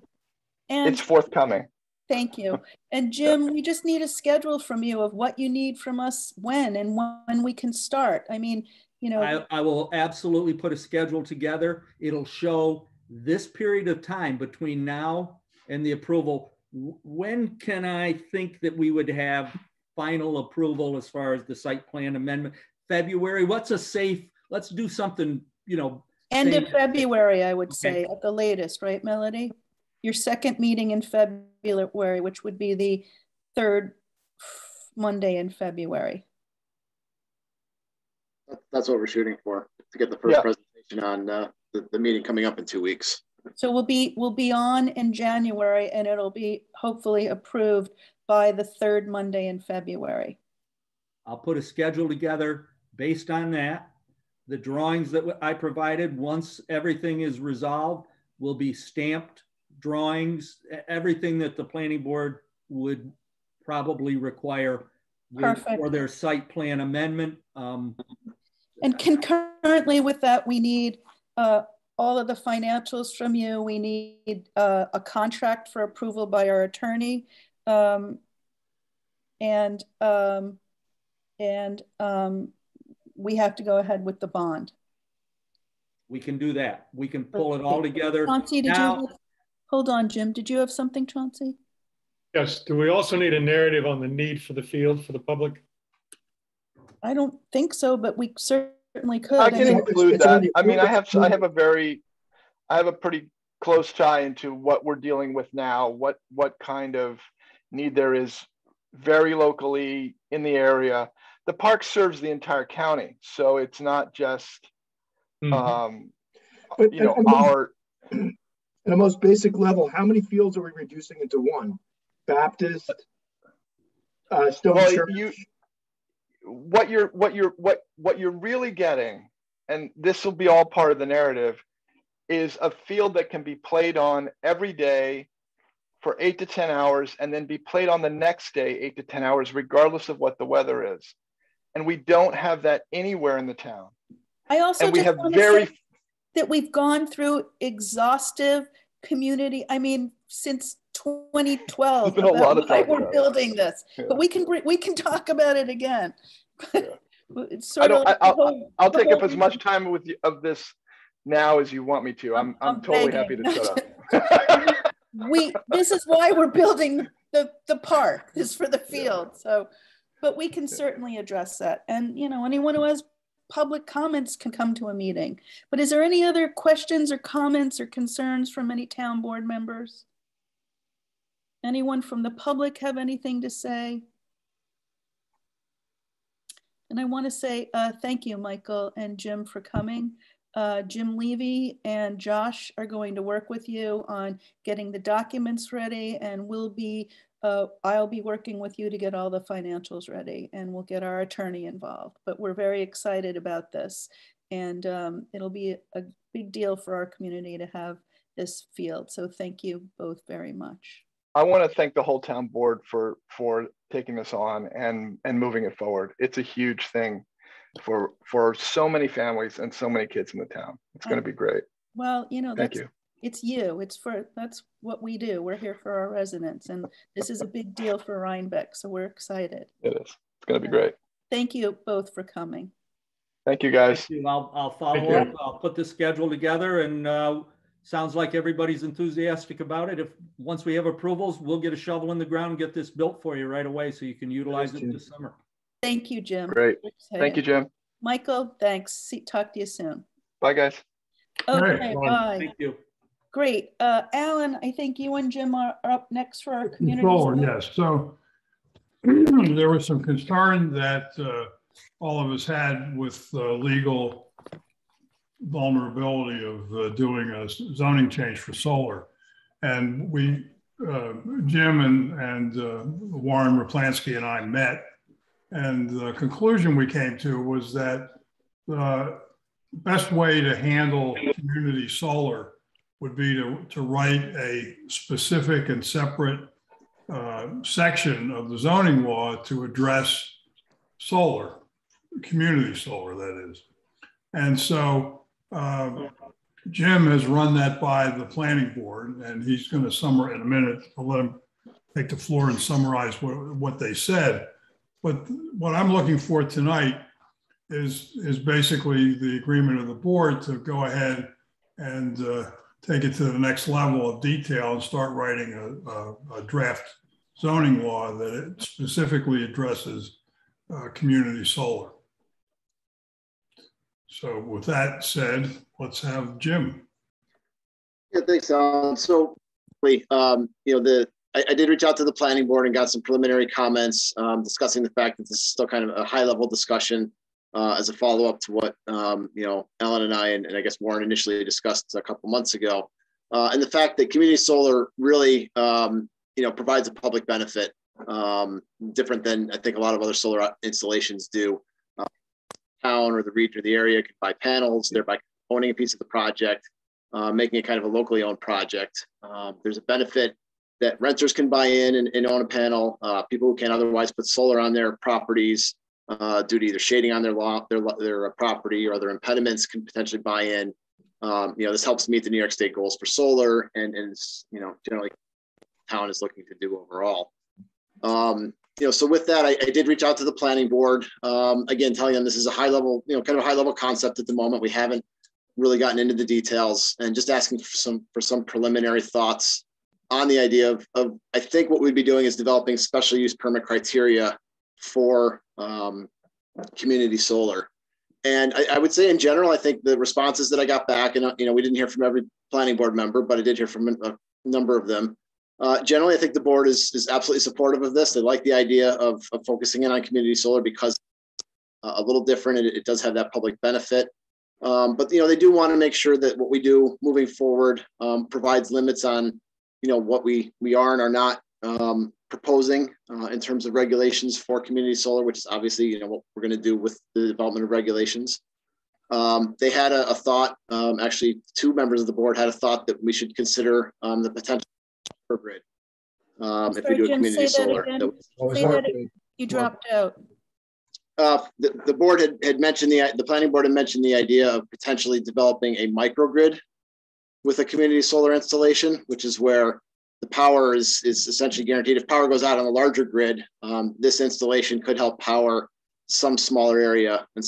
it's forthcoming. Thank you. And Jim, we just need a schedule from you of what you need from us when and when we can start. I mean, you know. I will absolutely put a schedule together. It'll show this period of time between now and the approval. When can I think that we would have final approval as far as the site plan amendment? February? What's a safe, let's do something, you know. End of February, I would say, at the latest, right, Melody? Your second meeting in February, which would be the 3rd Monday in February. That's what we're shooting for, to get the first presentation on the meeting coming up in 2 weeks. So we'll be on in January, and it'll be hopefully approved by the 3rd Monday in February. I'll put a schedule together based on that. The drawings that I provided, once everything is resolved, will be stamped drawings, everything that the planning board would probably require for their site plan amendment. And concurrently with that, we need all of the financials from you. We need a contract for approval by our attorney. We have to go ahead with the bond. We can do that. We can pull it all together. Chauncey, hold on, Jim. Did you have something, Chauncey? Yes. Do we also need a narrative on the need for the field for the public? I don't think so, but we certainly could. I can include that. I mean, I have a pretty close tie into what we're dealing with now, what kind of need there is very locally in the area. The park serves the entire county, so it's not just at a most basic level, how many fields are we reducing into one? Baptist, Stone Church. What you're really getting, and this will be all part of the narrative, is a field that can be played on every day for 8 to 10 hours, and then be played on the next day 8 to 10 hours, regardless of what the weather is. And we don't have that anywhere in the town. I also and we have very that we've gone through exhaustive community. I mean, since 2012, been a lot of why we're building this, but we can talk about it again. It's sort I'll take up as much time with you of this now as you want me to. I'm totally happy to shut up. This is why we're building the park, is for the field. So, but we can certainly address that. And you know, anyone who has public comments can come to a meeting. But is there any other questions or comments or concerns from any town board members? Anyone from the public have anything to say? And I want to say thank you, Michael and Jim, for coming. Jim Levy and Josh are going to work with you on getting the documents ready, and I'll be working with you to get all the financials ready, and we'll get our attorney involved. But we're very excited about this, and it'll be a big deal for our community to have this field. So thank you both very much. I want to thank the whole town board for taking this on and moving it forward. It's a huge thing for so many families and so many kids in the town. It's going to be great. Well, you know, thank you. That's what we do. We're here for our residents, and this is a big deal for Rhinebeck, so we're excited. It is. It's going to be great. Thank you both for coming. Thank you, guys. Thank you. I'll follow up. I'll put the schedule together, and sounds like everybody's enthusiastic about it. Once we have approvals, we'll get a shovel in the ground and get this built for you right away so you can utilize it this summer. Thank you, Jim. Great. Thank you, Jim. Michael, thanks. Talk to you soon. Bye, guys. Okay, bye. Thank you. Great. Alan, I think you and Jim are up next for our community. Yes. So there was some concern that all of us had with legal vulnerability of doing a zoning change for solar. And we, Jim and Warren Raplansky and I met, and the conclusion we came to was that the best way to handle community solar would be to write a specific and separate section of the zoning law to address solar, community solar, that is. And so Jim has run that by the planning board, and he's going to summarize in a minute. I'll let him take the floor and summarize what they said. But what I'm looking for tonight is basically the agreement of the board to go ahead and take it to the next level of detail and start writing a draft zoning law that it specifically addresses community solar. So with that said, let's have Jim. Yeah, thanks, Alan. So, you know, I did reach out to the planning board and got some preliminary comments discussing the fact that this is still kind of a high-level discussion as a follow-up to what you know, Alan and I and I guess Warren initially discussed a couple months ago, and the fact that community solar really you know, provides a public benefit different than I think a lot of other solar installations do. Town or the region or the area could buy panels, thereby owning a piece of the project, making it kind of a locally owned project. There's a benefit that renters can buy in and own a panel. People who can't otherwise put solar on their properties due to either shading on their property or other impediments can potentially buy in. You know, this helps meet the New York State goals for solar, and you know, generally town is looking to do overall. You know, so with that, I did reach out to the planning board, again, telling them this is a high level, you know, kind of a high level concept at the moment. We haven't really gotten into the details, and just asking for some preliminary thoughts on the idea of I think what we'd be doing is developing special use permit criteria for community solar. And I would say in general, I think the responses that I got back, and you know, we didn't hear from every planning board member, but I did hear from a number of them. Generally, I think the board is absolutely supportive of this. They like the idea of focusing in on community solar because a little different. It does have that public benefit. But, you know, they do want to make sure that what we do moving forward provides limits on, you know, what we are and are not proposing in terms of regulations for community solar, which is obviously, you know, what we're going to do with the development of regulations. They had a thought, actually, two members of the board had a thought that we should consider the potential grid. If we do a community solar. You dropped out. The board had mentioned the planning board had mentioned the idea of potentially developing a microgrid with a community solar installation, which is where the power is essentially guaranteed. If power goes out on a larger grid, this installation could help power some smaller area, and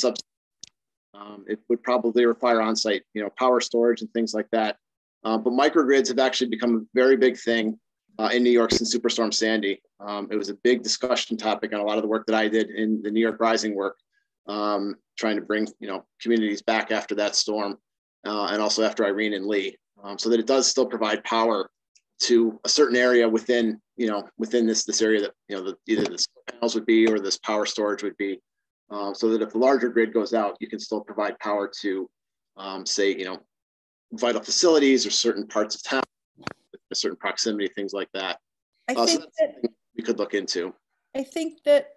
it would probably require on-site, you know, power storage and things like that. But microgrids have actually become a very big thing in New York since Superstorm Sandy. It was a big discussion topic on a lot of the work that I did in the New York Rising work. trying to bring, communities back after that storm, and also after Irene and Lee, so that it does still provide power to a certain area within this area that, either the panels would be or this power storage would be, so that if the larger grid goes out, you can still provide power to, say, vital facilities or certain parts of town, a certain proximity, things like that. I think so that's something we could look into. I think that,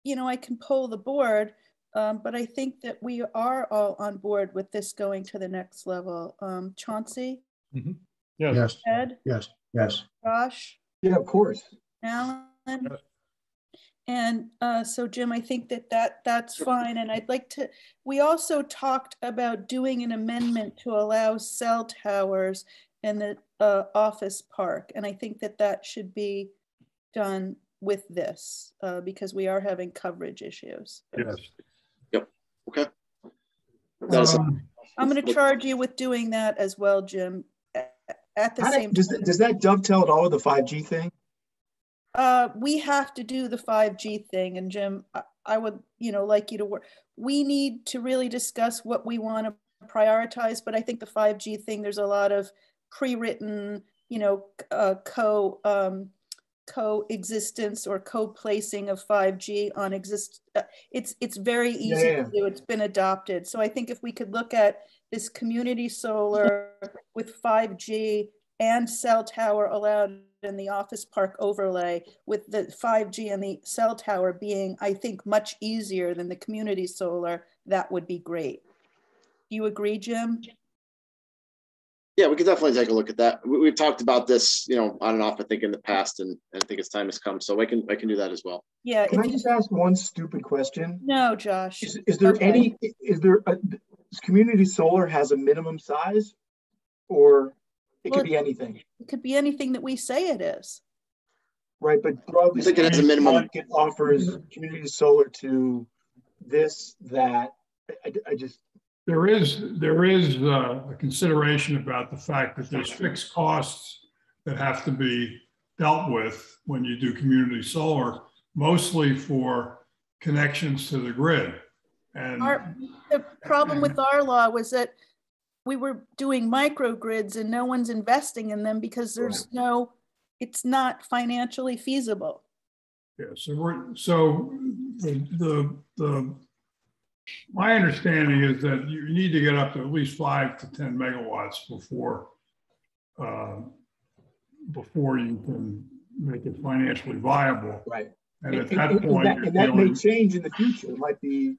I can poll the board, but I think that we are all on board with this going to the next level. Chauncey? Mm-hmm. Yes. Yes. Ed? Yes. Yes. Josh? Yeah, of course. Alan? Yes. And so Jim, I think that's fine. And I'd like to, we also talked about doing an amendment to allow cell towers in the office park. And I think that should be done with this because we are having coverage issues. Yes. Yep. Okay. I'm going to charge you with doing that as well, Jim, at the same time. Does that dovetail at all with the 5G thing? We have to do the 5G thing, and Jim, I would, like you to work. We need to really discuss what we want to prioritize, but I think the 5G thing, there's a lot of pre-written, coexistence or co-placing of 5G on it's very easy to do. It's been adopted. So I think if we could look at this community solar with 5G and cell tower allowed in the office park overlay, with the 5G and the cell tower being, I think, much easier than the community solar, that would be great. Do you agree, Jim? Yeah, we could definitely take a look at that. We've talked about this, on and off, I think, in the past, and I think its time has come. So I can do that as well. Yeah. Can I just ask one stupid question? No, Josh. Is there community solar has a minimum size, or it could be anything? It could be anything that we say it is. Right, but broadly speaking, it has a minimum. It offers community solar to this, that. I just. There is a consideration about the fact that there's fixed costs that have to be dealt with when you do community solar, mostly for connections to the grid. And the problem with our law was that we were doing microgrids and no one's investing in them because there's it's not financially feasible. Yeah, my understanding is that you need to get up to at least 5 to 10 megawatts before you can make it financially viable. Right. And at that point, that may change in the future. It might be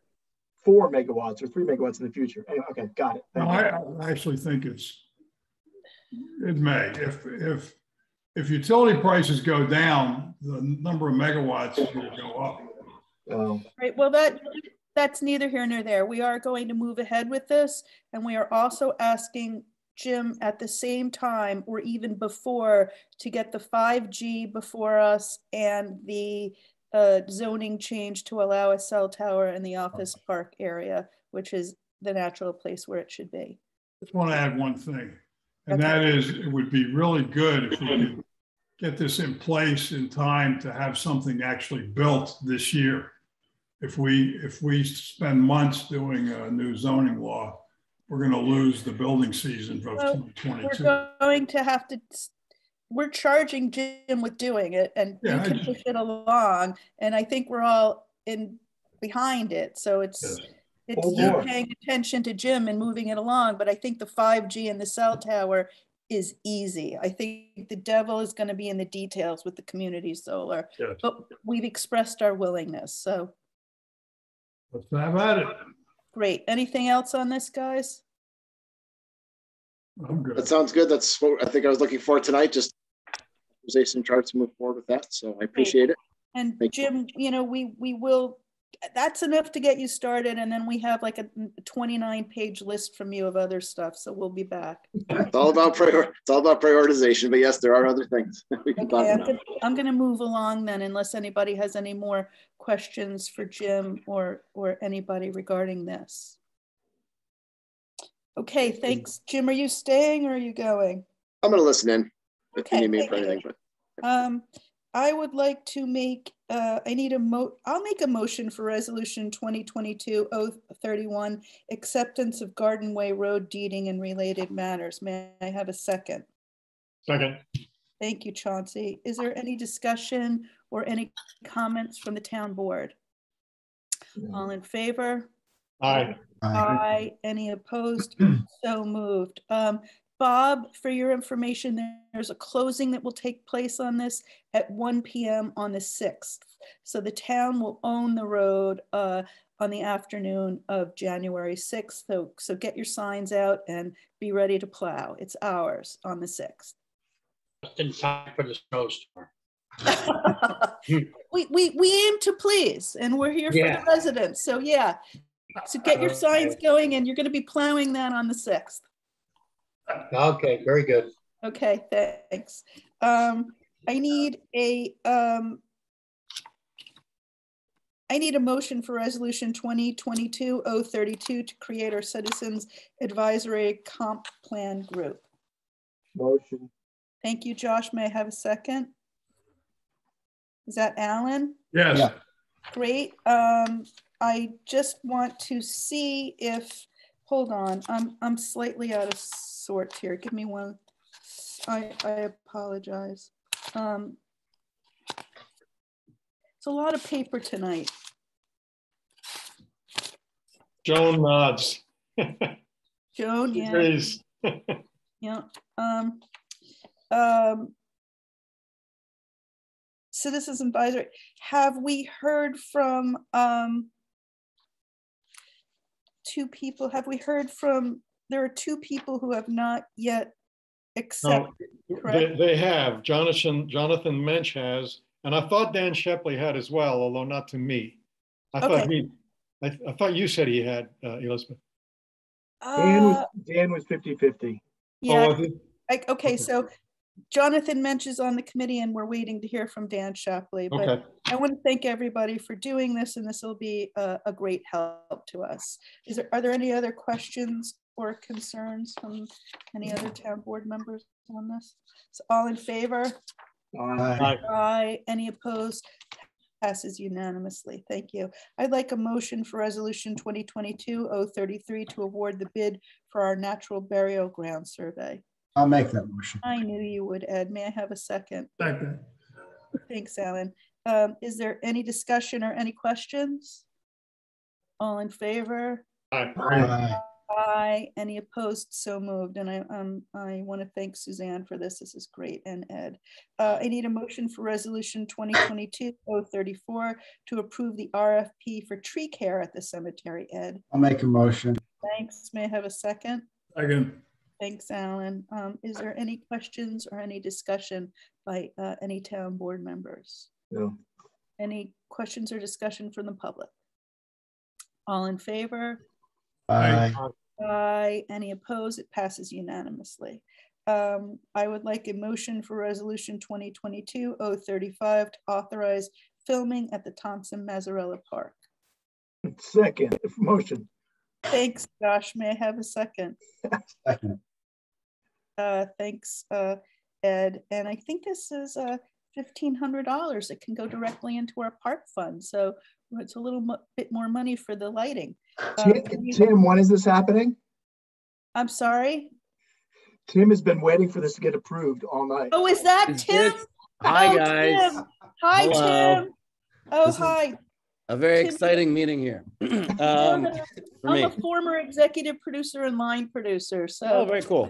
4 megawatts or 3 megawatts in the future. Okay, got it. No, I actually think it may. If utility prices go down, the number of megawatts will go up. Right. Well, that's neither here nor there. We are going to move ahead with this, and we are also asking Jim at the same time or even before to get the 5G before us and the zoning change to allow a cell tower in the office park area, which is the natural place where it should be. I just want to add one thing, and that is it would be really good if we could get this in place in time to have something actually built this year. If we spend months doing a new zoning law, we're going to lose the building season of 2022. We're going to have to. We're charging Jim with doing it, and you can push it along. And I think we're all behind it. So it's you paying attention to Jim and moving it along. But I think the 5G and the cell tower is easy. I think the devil is going to be in the details with the community solar. Yes. But we've expressed our willingness. So. Let's have at it. Great. Anything else on this, guys? I'm good. That sounds good. That's what I think I was looking for tonight. Just conversation charts to move forward with that. So I appreciate it. And Jim, we will. That's enough to get you started, and then we have like a 29-page list from you of other stuff. So we'll be back. It's all about prioritization. But yes, there are other things we can talk about. I'm going to move along then, unless anybody has any more questions for Jim or anybody regarding this. Okay, thanks. Jim, are you staying or are you going? I'm going to listen in if you need me for anything. But. I would like to make, I'll make a motion for resolution 2022-031, acceptance of Garden Way Road deeding and related matters. May I have a second? Second. Thank you, Chauncey. Is there any discussion or any comments from the town board? All in favor? Aye. Aye. Any opposed? So moved. Bob, for your information, there's a closing that will take place on this at 1 p.m. on the 6th. So the town will own the road on the afternoon of January 6th. So get your signs out and be ready to plow. It's ours on the 6th. Just in time for the snowstorm. we aim to please, and we're here for the residents. So yeah, so get your signs going, and you're going to be plowing that on the 6th. Okay, very good. Okay, thanks. I need a motion for resolution 2022-032 to create our Citizens Advisory Comp Plan Group. Motion. Thank you, Josh. May I have a second? Is that Alan? Yes. Yeah. Great. I just want to see if, hold on, I'm slightly out of sorts here. Give me one. I apologize. It's a lot of paper tonight. Joan nods. Joan, yeah. Agrees. Yeah. Citizens Advisory. Have we heard from two people? Have we heard from, there are two people who have not yet accepted, correct? They have. Jonathan Mensch has, and I thought Dan Shepley had as well, although not to me. I thought you said he had, Elizabeth. Dan was 50-50. Yeah. Oh, Okay, so Jonathan Mensch is on the committee, and we're waiting to hear from Dan Shapley. But okay. I want to thank everybody for doing this, and this will be a great help to us. Are there any other questions or concerns from any other town board members on this? So all in favor? Aye. Aye. Any opposed? Passes unanimously. Thank you. I'd like a motion for resolution 2022-033 to award the bid for our natural burial ground survey. I'll make that motion. I knew you would, Ed. May I have a second? Second. Thanks, Alan. Is there any discussion or any questions? All in favor? Aye. Aye. Aye. Any opposed? So moved. And I want to thank Suzanne for this. This is great. And Ed. I need a motion for resolution 2022-034 to approve the RFP for tree care at the cemetery, Ed. I'll make a motion. Thanks. May I have a second? Second. Thanks, Alan. Is there any questions or any discussion by any town board members? No. Any questions or discussion from the public? All in favor? Aye. Aye. Any opposed? It passes unanimously. I would like a motion for resolution 2022-035 to authorize filming at the Thompson Mazzarella Park. Second motion. Thanks, Josh. May I have a second? Second. Thanks, Ed. And I think this is $1,500. It can go directly into our park fund. So it's a little bit more money for the lighting. Tim, when is this happening? I'm sorry? Tim has been waiting for this to get approved all night. Oh, is that Tim? Hi, guys. Tim. Hi, Hello. Tim. Oh, This is hi. A very Tim, exciting meeting here. For I'm me. a former executive producer and line producer. So Oh, very cool.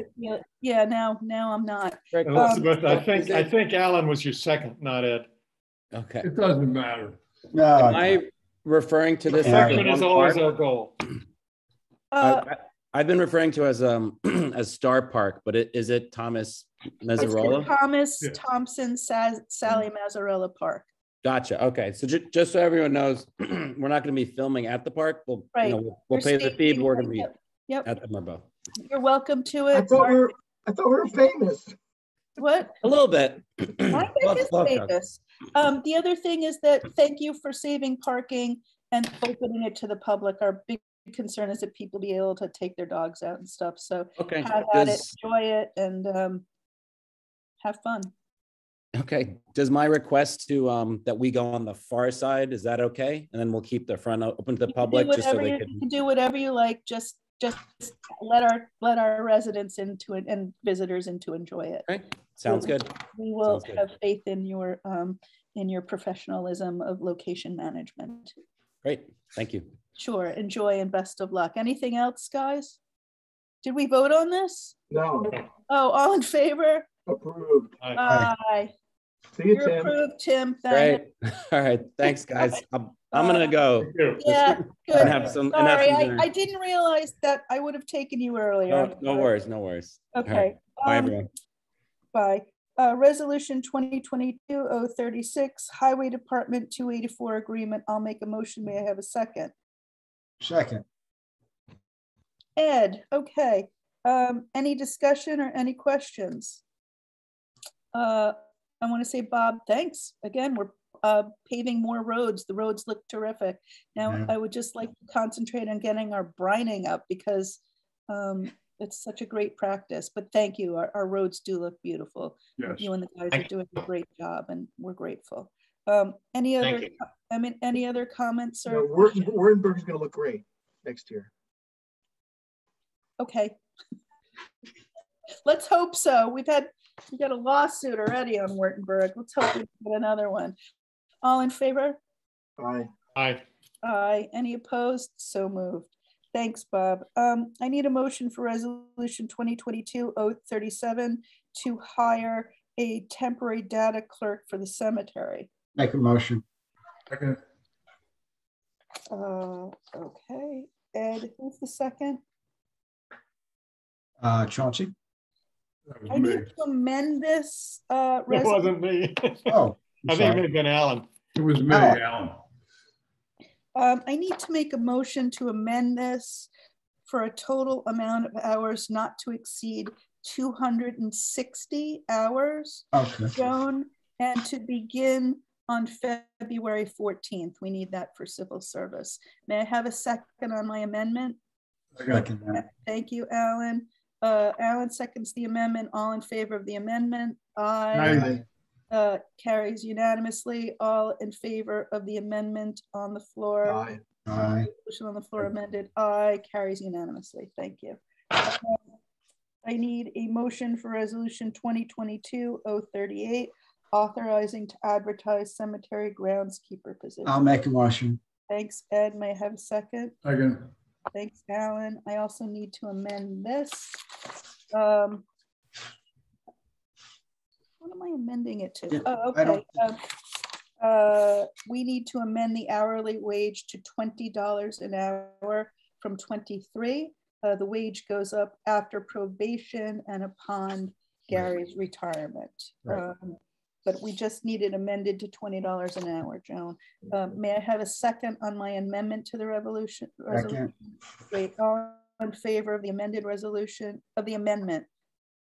yeah, now I'm not. Very cool. Elizabeth, I think Alan was your second, not Ed. Okay. It doesn't matter. No. Am I referring to this? as Perfection one is always park? our goal. I've been referring to as as Star Park, but is it Thomas It's Mazzarella? Thomas Yeah. Thompson Sally Mazzarella Park. Gotcha. Okay, so just so everyone knows, we're not going to be filming at the park. We'll Right. we'll pay the fee, but we're going to be Yep. at the Merbo. You're welcome to I it. thought we were famous. What? A little bit. Rhinebeck is Love famous. The other thing is that thank you for saving parking and opening it to the public. Our big concern is that people be able to take their dogs out and stuff. So Okay. have at it, Does- enjoy it, and have fun. Okay, does my request to that we go on the far side, is that okay? And then we'll keep the front open to the public just so they you can. can do whatever you like. Just let our residents into it and visitors in to enjoy it. Okay, sounds good. We will have faith in your professionalism of location management. Great, thank you. Sure, enjoy and best of luck. Anything else, guys? Did we vote on this? No. Oh, all in favor? Approved. Aye. See you, You're Tim. approved, Tim. Thanks. Great. All right. Thanks, guys. I'm gonna go. Yeah, good. And have some. Sorry, And have some I didn't realize that I would have taken you earlier. no worries. No worries. Okay. Right. Bye, everyone. Bye. Resolution 2022-036, Highway Department 284 agreement. I'll make a motion. May I have a second? Second. Ed, okay. Any discussion or any questions? I want to say, Bob, thanks. Again, we're paving more roads. The roads look terrific. Now, I would just like to concentrate on getting our brining up because it's such a great practice. But thank you. Our roads do look beautiful. Yes. You and the guys are doing a great job, and we're grateful. Any other? Any other comments or? No, Wurtenberg is going to look great next year. Okay. Let's hope so. We got a lawsuit already on Wurtenberg. Let's hope we get another one. All in favor? Aye. Aye. Aye. Any opposed? So moved. Thanks, Bob. I need a motion for resolution 2022-037 to hire a temporary data clerk for the cemetery. Make a motion. Second. Okay. Ed, who's the second? Chauncey. I need to amend this. It wasn't me. Oh, I think it may have been Alan. It was me, Alan. I need to make a motion to amend this for a total amount of hours not to exceed 260 hours. okay. Joan, and to begin on February 14th. We need that for civil service. May I have a second on my amendment? Second. Thank you, Alan. Alan seconds the amendment. All in favor of the amendment? Aye. Carries unanimously. All in favor of the amendment on the floor? Aye. Aye. Motion on the floor amended. Aye. Carries unanimously. Thank you. I need a motion for resolution 2022-038, authorizing to advertise cemetery groundskeeper position. I'll make a motion. Thanks, Ed. May I have a second? Second. Thanks, Alan. I also need to amend this. What am I amending it to? Yeah, oh, okay. We need to amend the hourly wage to $20 an hour from 23. The wage goes up after probation and upon Gary's retirement. Right. But we just need it amended to $20 an hour, Joan. May I have a second on my amendment to the resolution? Wait, all in favor of the amended resolution of the amendment?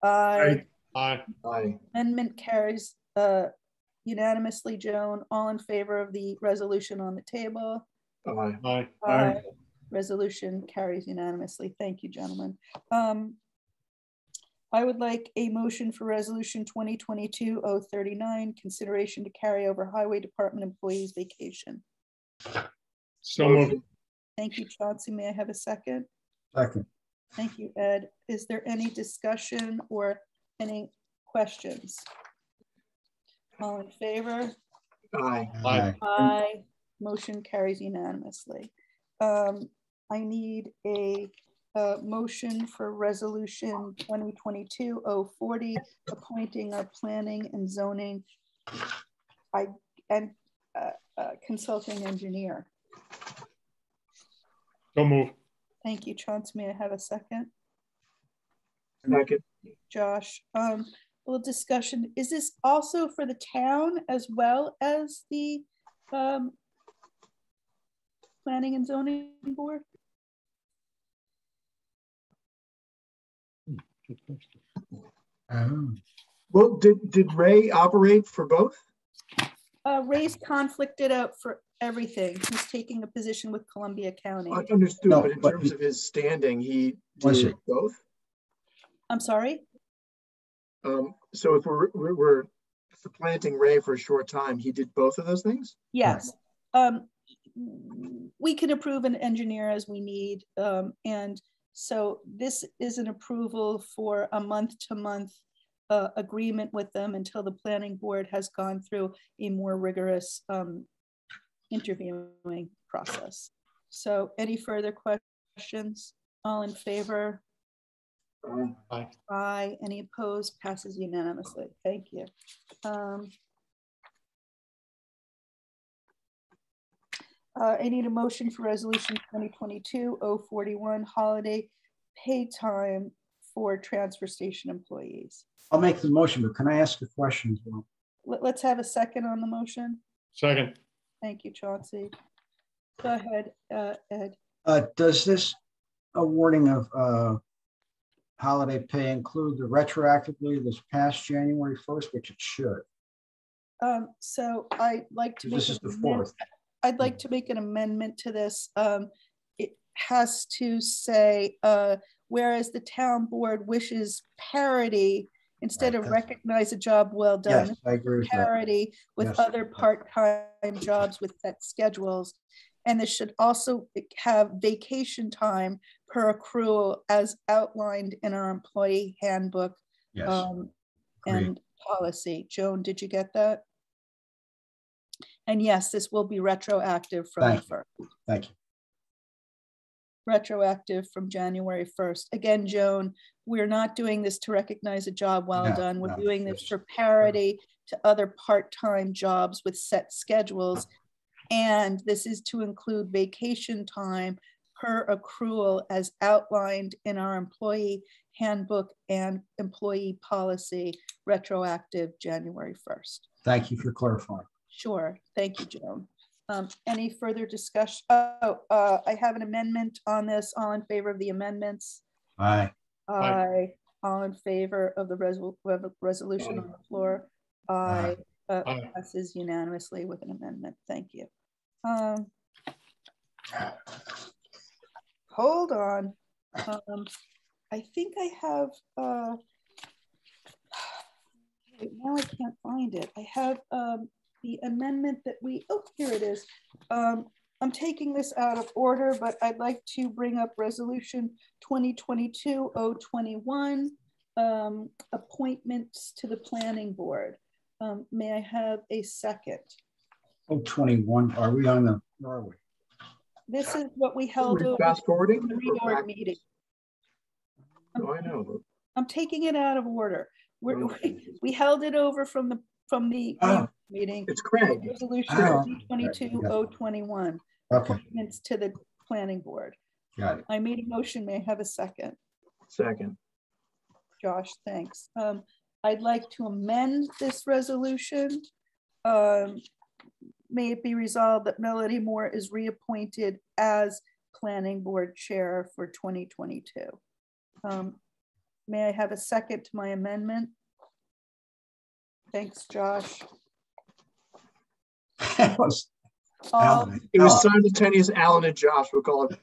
Aye. Aye. Aye. Amendment carries unanimously, Joan. All in favor of the resolution on the table? Aye. Aye. Aye. Resolution carries unanimously. Thank you, gentlemen. I would like a motion for resolution 2022-039, consideration to carry over highway department employees vacation. So moved. Thank you, Chauncey. May I have a second? Second. Thank you, Ed. Is there any discussion or any questions? All in favor? Aye. Aye. Aye. Motion carries unanimously. I need a motion for resolution 2022-040, appointing our planning and zoning consulting engineer. So moved. Thank you, Chauncey. May I have a second? Second. Josh, a little discussion. Is this also for the town as well as the planning and zoning board? Well, did Ray operate for both? Ray's conflicted out for everything. He's taking a position with Columbia County. I understood, No, but in but terms of his standing, he Was did it? both. I'm sorry? So if we're supplanting Ray for a short time, he did both of those things? Yes. We can approve an engineer as we need. And so this is an approval for a month-to-month agreement with them until the planning board has gone through a more rigorous interviewing process. So any further questions? All in favor? Aye. Aye. Any opposed? Passes unanimously. Thank you. I need a motion for resolution 2022-041, holiday pay time for transfer station employees. I'll make the motion, but can I ask a question as well? Let's have a second on the motion. Second. Thank you, Chauncey. Go ahead, Ed. Does this awarding of holiday pay include the retroactively this past January 1st, which it should? So I'd like to make This is the 4th. I'd like to make an amendment to this. It has to say, whereas the town board wishes parity, instead of recognize a job well done, yes, I agree with parity with yes. other part-time jobs with set schedules. And this should also have vacation time per accrual as outlined in our employee handbook yes. and policy. Joan, did you get that? And yes, this will be retroactive from the 1st. Thank you. Retroactive from January 1st. Again, Joan, we're not doing this to recognize a job well done. We're doing this for parity to other part-time jobs with set schedules. And this is to include vacation time per accrual as outlined in our employee handbook and employee policy, retroactive January 1st. Thank you for clarifying. Sure. Thank you, Joan. Any further discussion? I have an amendment on this. All in favor of the amendments? Aye. Aye. All in favor of the resolution on the floor? Aye. Passes unanimously with an amendment. Thank you. Hold on. I think I have, now I can't find it. I have the amendment that oh, here it is. I'm taking this out of order, but I'd like to bring up resolution 2022-021, appointments to the planning board. May I have a second? 021, are we on the, where are we? This is what we held over fast forwarding the reorg meeting. Oh, I know. I'm taking it out of order. We held it over from the meeting. It's Craig. Resolution 2022-021. Okay. Appointments to the planning board. Got it. I made a motion. May I have a second? Second. Josh, thanks. I'd like to amend this resolution. May it be resolved that Melody Moore is reappointed as planning board chair for 2022. May I have a second to my amendment? Thanks, Josh. It was simultaneous. Alan and Josh, we'll call it.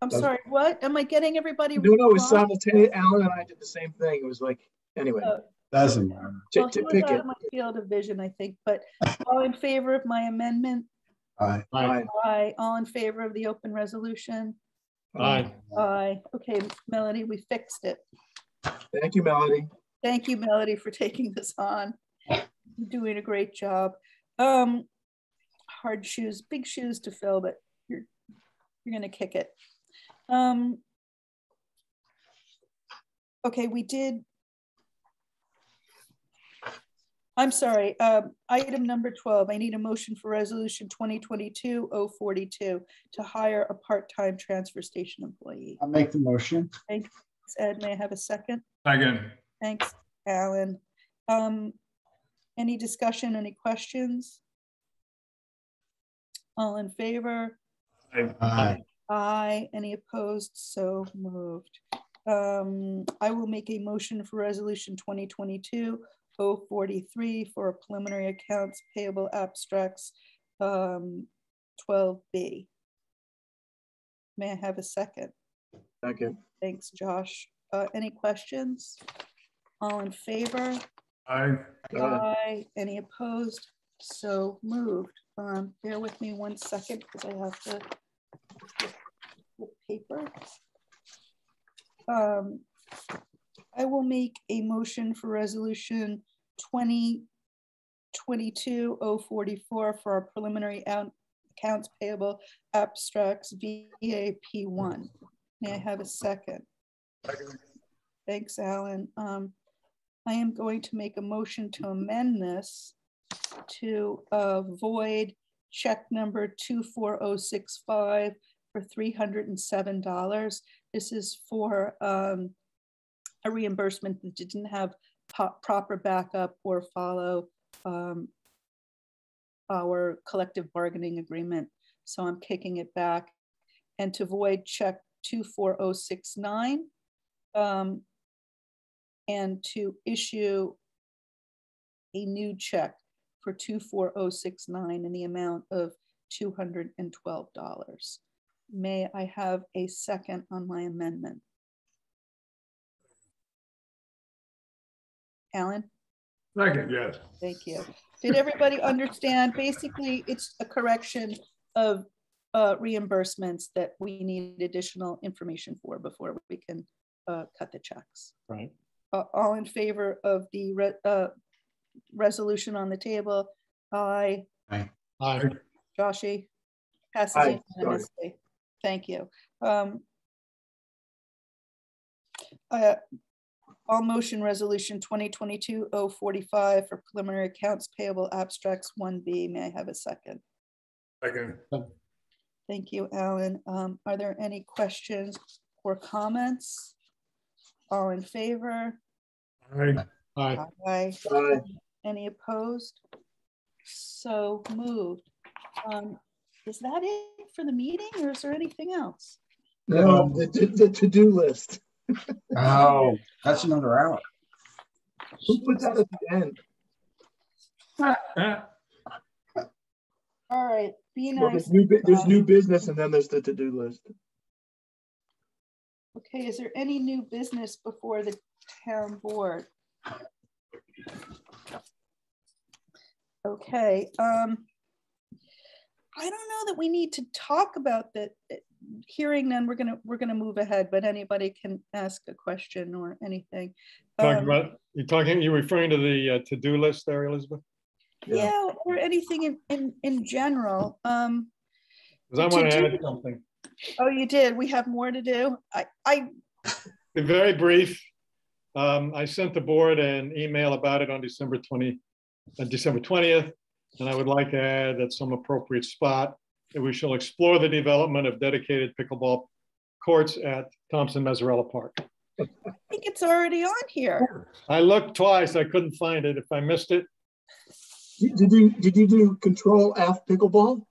I'm sorry, what? Am I getting everybody? No, it was simultaneous. Alan and I did the same thing. It was like, anyway. Doesn't matter. Well, he was out of my field of vision, I think, but all in favor of my amendment? Aye. Aye. Aye. All in favor of the open resolution? Aye. Aye. Okay, Melody, we fixed it. Thank you, Melody. Thank you, Melody, for taking this on. You're doing a great job. Hard shoes, big shoes to fill, but you're gonna kick it. Okay, we did. I'm sorry, item number 12, I need a motion for resolution 2022-042 to hire a part-time transfer station employee. I'll make the motion. Thanks, Ed. May I have a second? Second. Thanks, Alan. Any discussion, any questions? All in favor? Aye. Aye. Any opposed? So moved. I will make a motion for resolution 2022-043 for preliminary accounts payable abstracts 12B. May I have a second? Second. Thanks, Josh. Any questions? All in favor? Aye. Aye. Any opposed? So moved. Bear with me 1 second because I have to get paper. I will make a motion for resolution 2022-044 for our preliminary accounts payable abstracts VAP1. May I have a second? Second. Thanks, Alan. I am going to make a motion to amend this to void check number 24065 for $307. This is for a reimbursement that didn't have proper backup or follow our collective bargaining agreement. So I'm kicking it back. And to void check 24069 and to issue a new check for 24069 in the amount of $212. May I have a second on my amendment? Alan? Second, yes. Thank you. Did everybody understand? Basically, it's a correction of reimbursements that we need additional information for before we can cut the checks. Right. All in favor of the resolution on the table? Aye. Aye. Aye. Joshi? Passes Aye. unanimously. Thank you. All motion resolution 2022-045 for preliminary accounts payable abstracts 1B. May I have a second? Second. Thank you, Alan. Are there any questions or comments? All in favor? Aye. Aye. Aye. Aye. Any opposed? So moved. Is that it for the meeting or is there anything else? No, the to-do list. Oh, that's another hour. Who put that at the end? All right, be Well, nice. there's new business and then there's the to-do list. Okay, is there any new business before the town board? Okay, I don't know that we need to talk about the hearing. Then we're gonna move ahead. But anybody can ask a question or anything. You're referring to the to-do list there, Elizabeth? Yeah, or anything in general. Because I want to add something. Oh, you did. We have more to do. I Be very brief. I sent the board an email about it on December 20th, and I would like to add at some appropriate spot that we shall explore the development of dedicated pickleball courts at Thompson Mazzarella Park. I think it's already on here. I looked twice. I couldn't find it. If I missed it. Did you do Control F pickleball?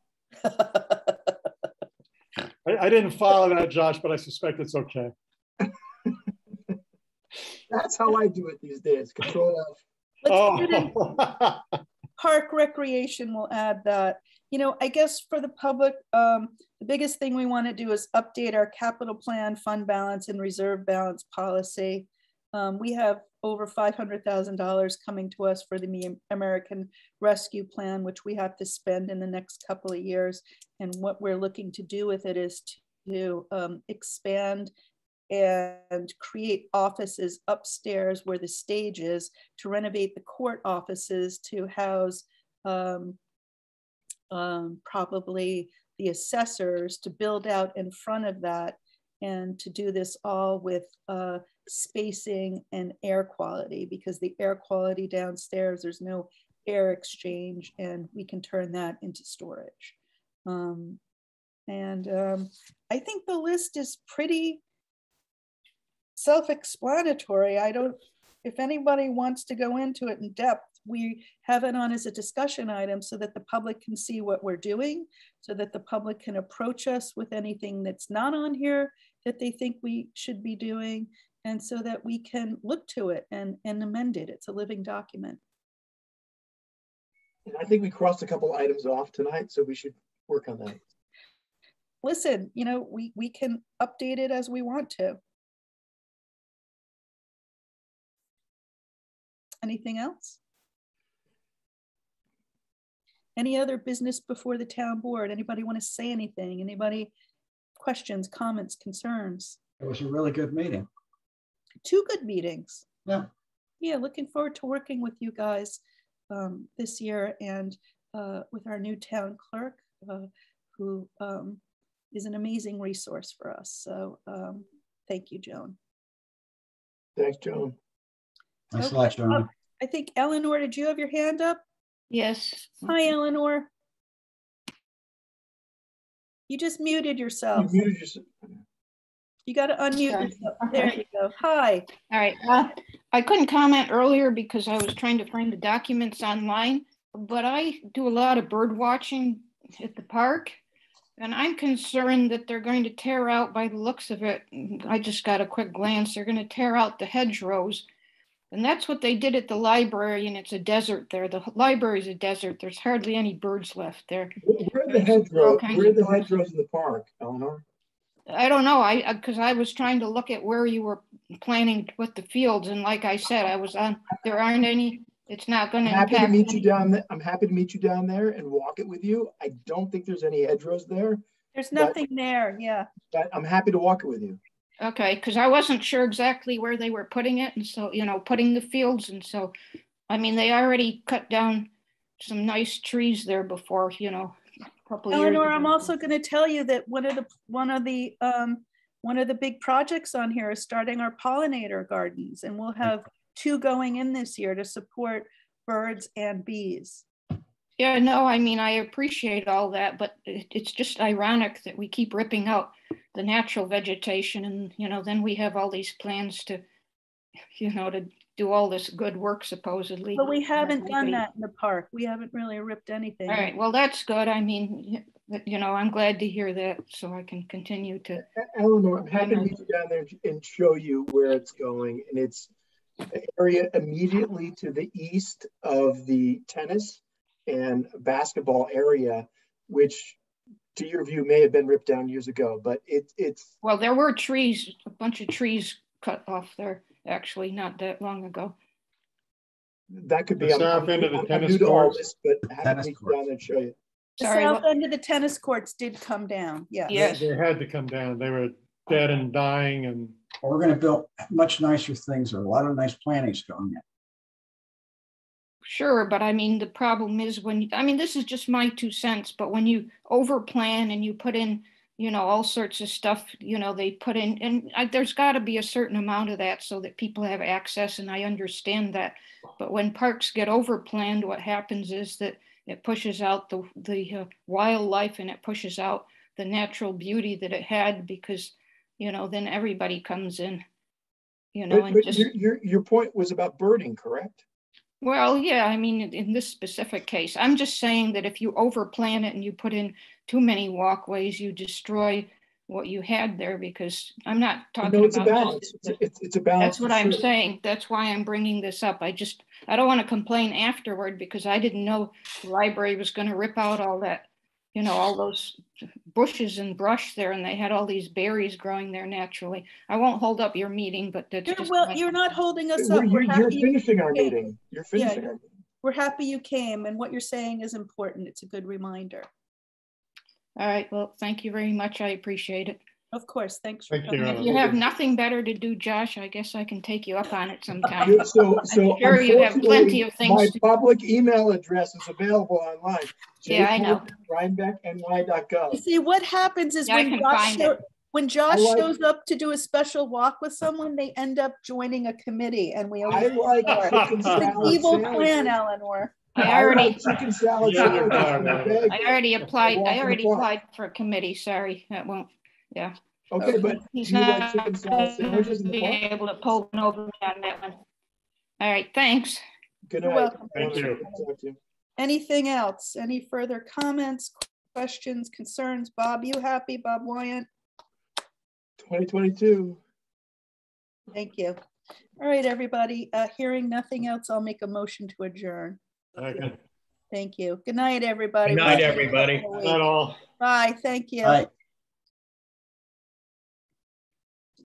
I didn't follow that, Josh, but I suspect it's okay. That's how I do it these days. Control F. Let's put it in Park Recreation. We'll add that. You know, I guess for the public, the biggest thing we want to do is update our capital plan, fund balance, and reserve balance policy. We have over $500,000 coming to us for the American Rescue Plan, which we have to spend in the next couple of years. And what we're looking to do with it is to expand and create offices upstairs where the stage is, to renovate the court offices to house probably the assessors, to build out in front of that, and to do this all with spacing and air quality, because the air quality downstairs, there's no air exchange, and we can turn that into storage. I think the list is pretty self-explanatory. If anybody wants to go into it in depth, we have it on as a discussion item so that the public can see what we're doing, so that the public can approach us with anything that's not on here that they think we should be doing, and so that we can look to it and amend it. It's a living document. And I think we crossed a couple items off tonight, so we should work on that. Listen, you know, we can update it as we want to. Anything else? Any other business before the town board? Anybody want to say anything? Anybody questions, comments, concerns? It was a really good meeting. 2 good meetings. Yeah. Yeah, looking forward to working with you guys this year, and with our new town clerk, who is an amazing resource for us. So thank you, Joan. Thanks, Joan. Thanks a lot, Joan. I think Eleanor, did you have your hand up? Yes. Hi, Eleanor. You just muted yourself. You muted yourself. You got to unmute Sorry. yourself. There you go. Hi. All right. I couldn't comment earlier because I was trying to find the documents online, but I do a lot of bird watching at the park, and I'm concerned that they're going to tear out, by the looks of it, I just got a quick glance, they're going to tear out the hedgerows. And that's what they did at the library, and it's a desert there. The library is a desert. There's hardly any birds left there. Where are the hedgerows? Where are the hedgerows in the park, Eleanor? I don't know, because I was trying to look at where you were planning to put the fields, and like I said, there aren't any. It's not going to impact. Happy to meet you down there. I'm happy to meet you down there and walk it with you. I don't think there's any hedgerows there. There's nothing there, yeah. But I'm happy to walk it with you. Okay, because I wasn't sure exactly where they were putting it, and so, putting the fields, and so, I mean, they already cut down some nice trees there before, a couple of years Eleanor, ago. I'm also going to tell you that one of the big projects on here is starting our pollinator gardens, and we'll have 2 going in this year to support birds and bees. Yeah, no, I mean, I appreciate all that, but it's just ironic that we keep ripping out the natural vegetation, and then we have all these plans to do all this good work supposedly. But we haven't done that in the park. We haven't really ripped anything. All right, well, that's good. I mean, I'm glad to hear that, so I can continue to. Eleanor, I'm happy to meet you down there and show you where it's going. And it's the area immediately to the east of the tennis and basketball area, which to your view may have been ripped down years ago, but it's. Well, there were trees, a bunch of trees cut off there, actually, not that long ago. That could be the south end of the tennis courts, but happy to meet you court. down there and show you. The south end of the tennis courts did come down. Yes. They had to come down. They were dead and dying, and We're going to build much nicer things. There are a lot of nice plantings going in. Sure, but I mean, the problem is this is just my 2 cents, but when you overplan and you put in, all sorts of stuff, they put in, and there's got to be a certain amount of that so that people have access, and I understand that. But when parks get overplanned, what happens is that it pushes out the wildlife, and it pushes out the natural beauty that it had, because, then everybody comes in, But your point was about birding, correct? Well, yeah, I mean, in this specific case, I'm just saying that if you overplan it and you put in too many walkways, you destroy what you had there, because I'm not talking No, it's about. a balance. It's a balance. That's what I'm saying. That's why I'm bringing this up. I don't want to complain afterward, because I didn't know the library was going to rip out all that, all those bushes and brush there, and they had all these berries growing there naturally. I won't hold up your meeting, but that's you're not holding us up. You're finishing our meeting. You're finishing our meeting. We're happy you came, and what you're saying is important. It's a good reminder. All right. Well, thank you very much. I appreciate it. Of course. Thanks for Thank you. coming. If you have nothing better to do, Josh, I guess I can take you up on it sometime. So I'm sure you have plenty of things. My public email address is available online. Yeah, I know. Rhinebeckny.gov. You see, what happens is when Josh shows up to do a special walk with someone, they end up joining a committee, and we always chicken salad. It's an evil plan, Eleanor. I already chicken salad. I already applied for a committee. Sorry, that won't. Yeah. Okay, but he's do you not like chicken salad sandwiches in the being park? able to pull one over me on that one. All right, thanks. Good You're night. welcome. Thank you. Talk to you. Anything else? Any further comments, questions, concerns? Bob, you happy? Bob Wyant? 2022. Thank you. All right, everybody. Hearing nothing else, I'll make a motion to adjourn. Okay. Thank you. Good night, everybody. Good night, everybody. Not all. Bye. Thank you. Bye.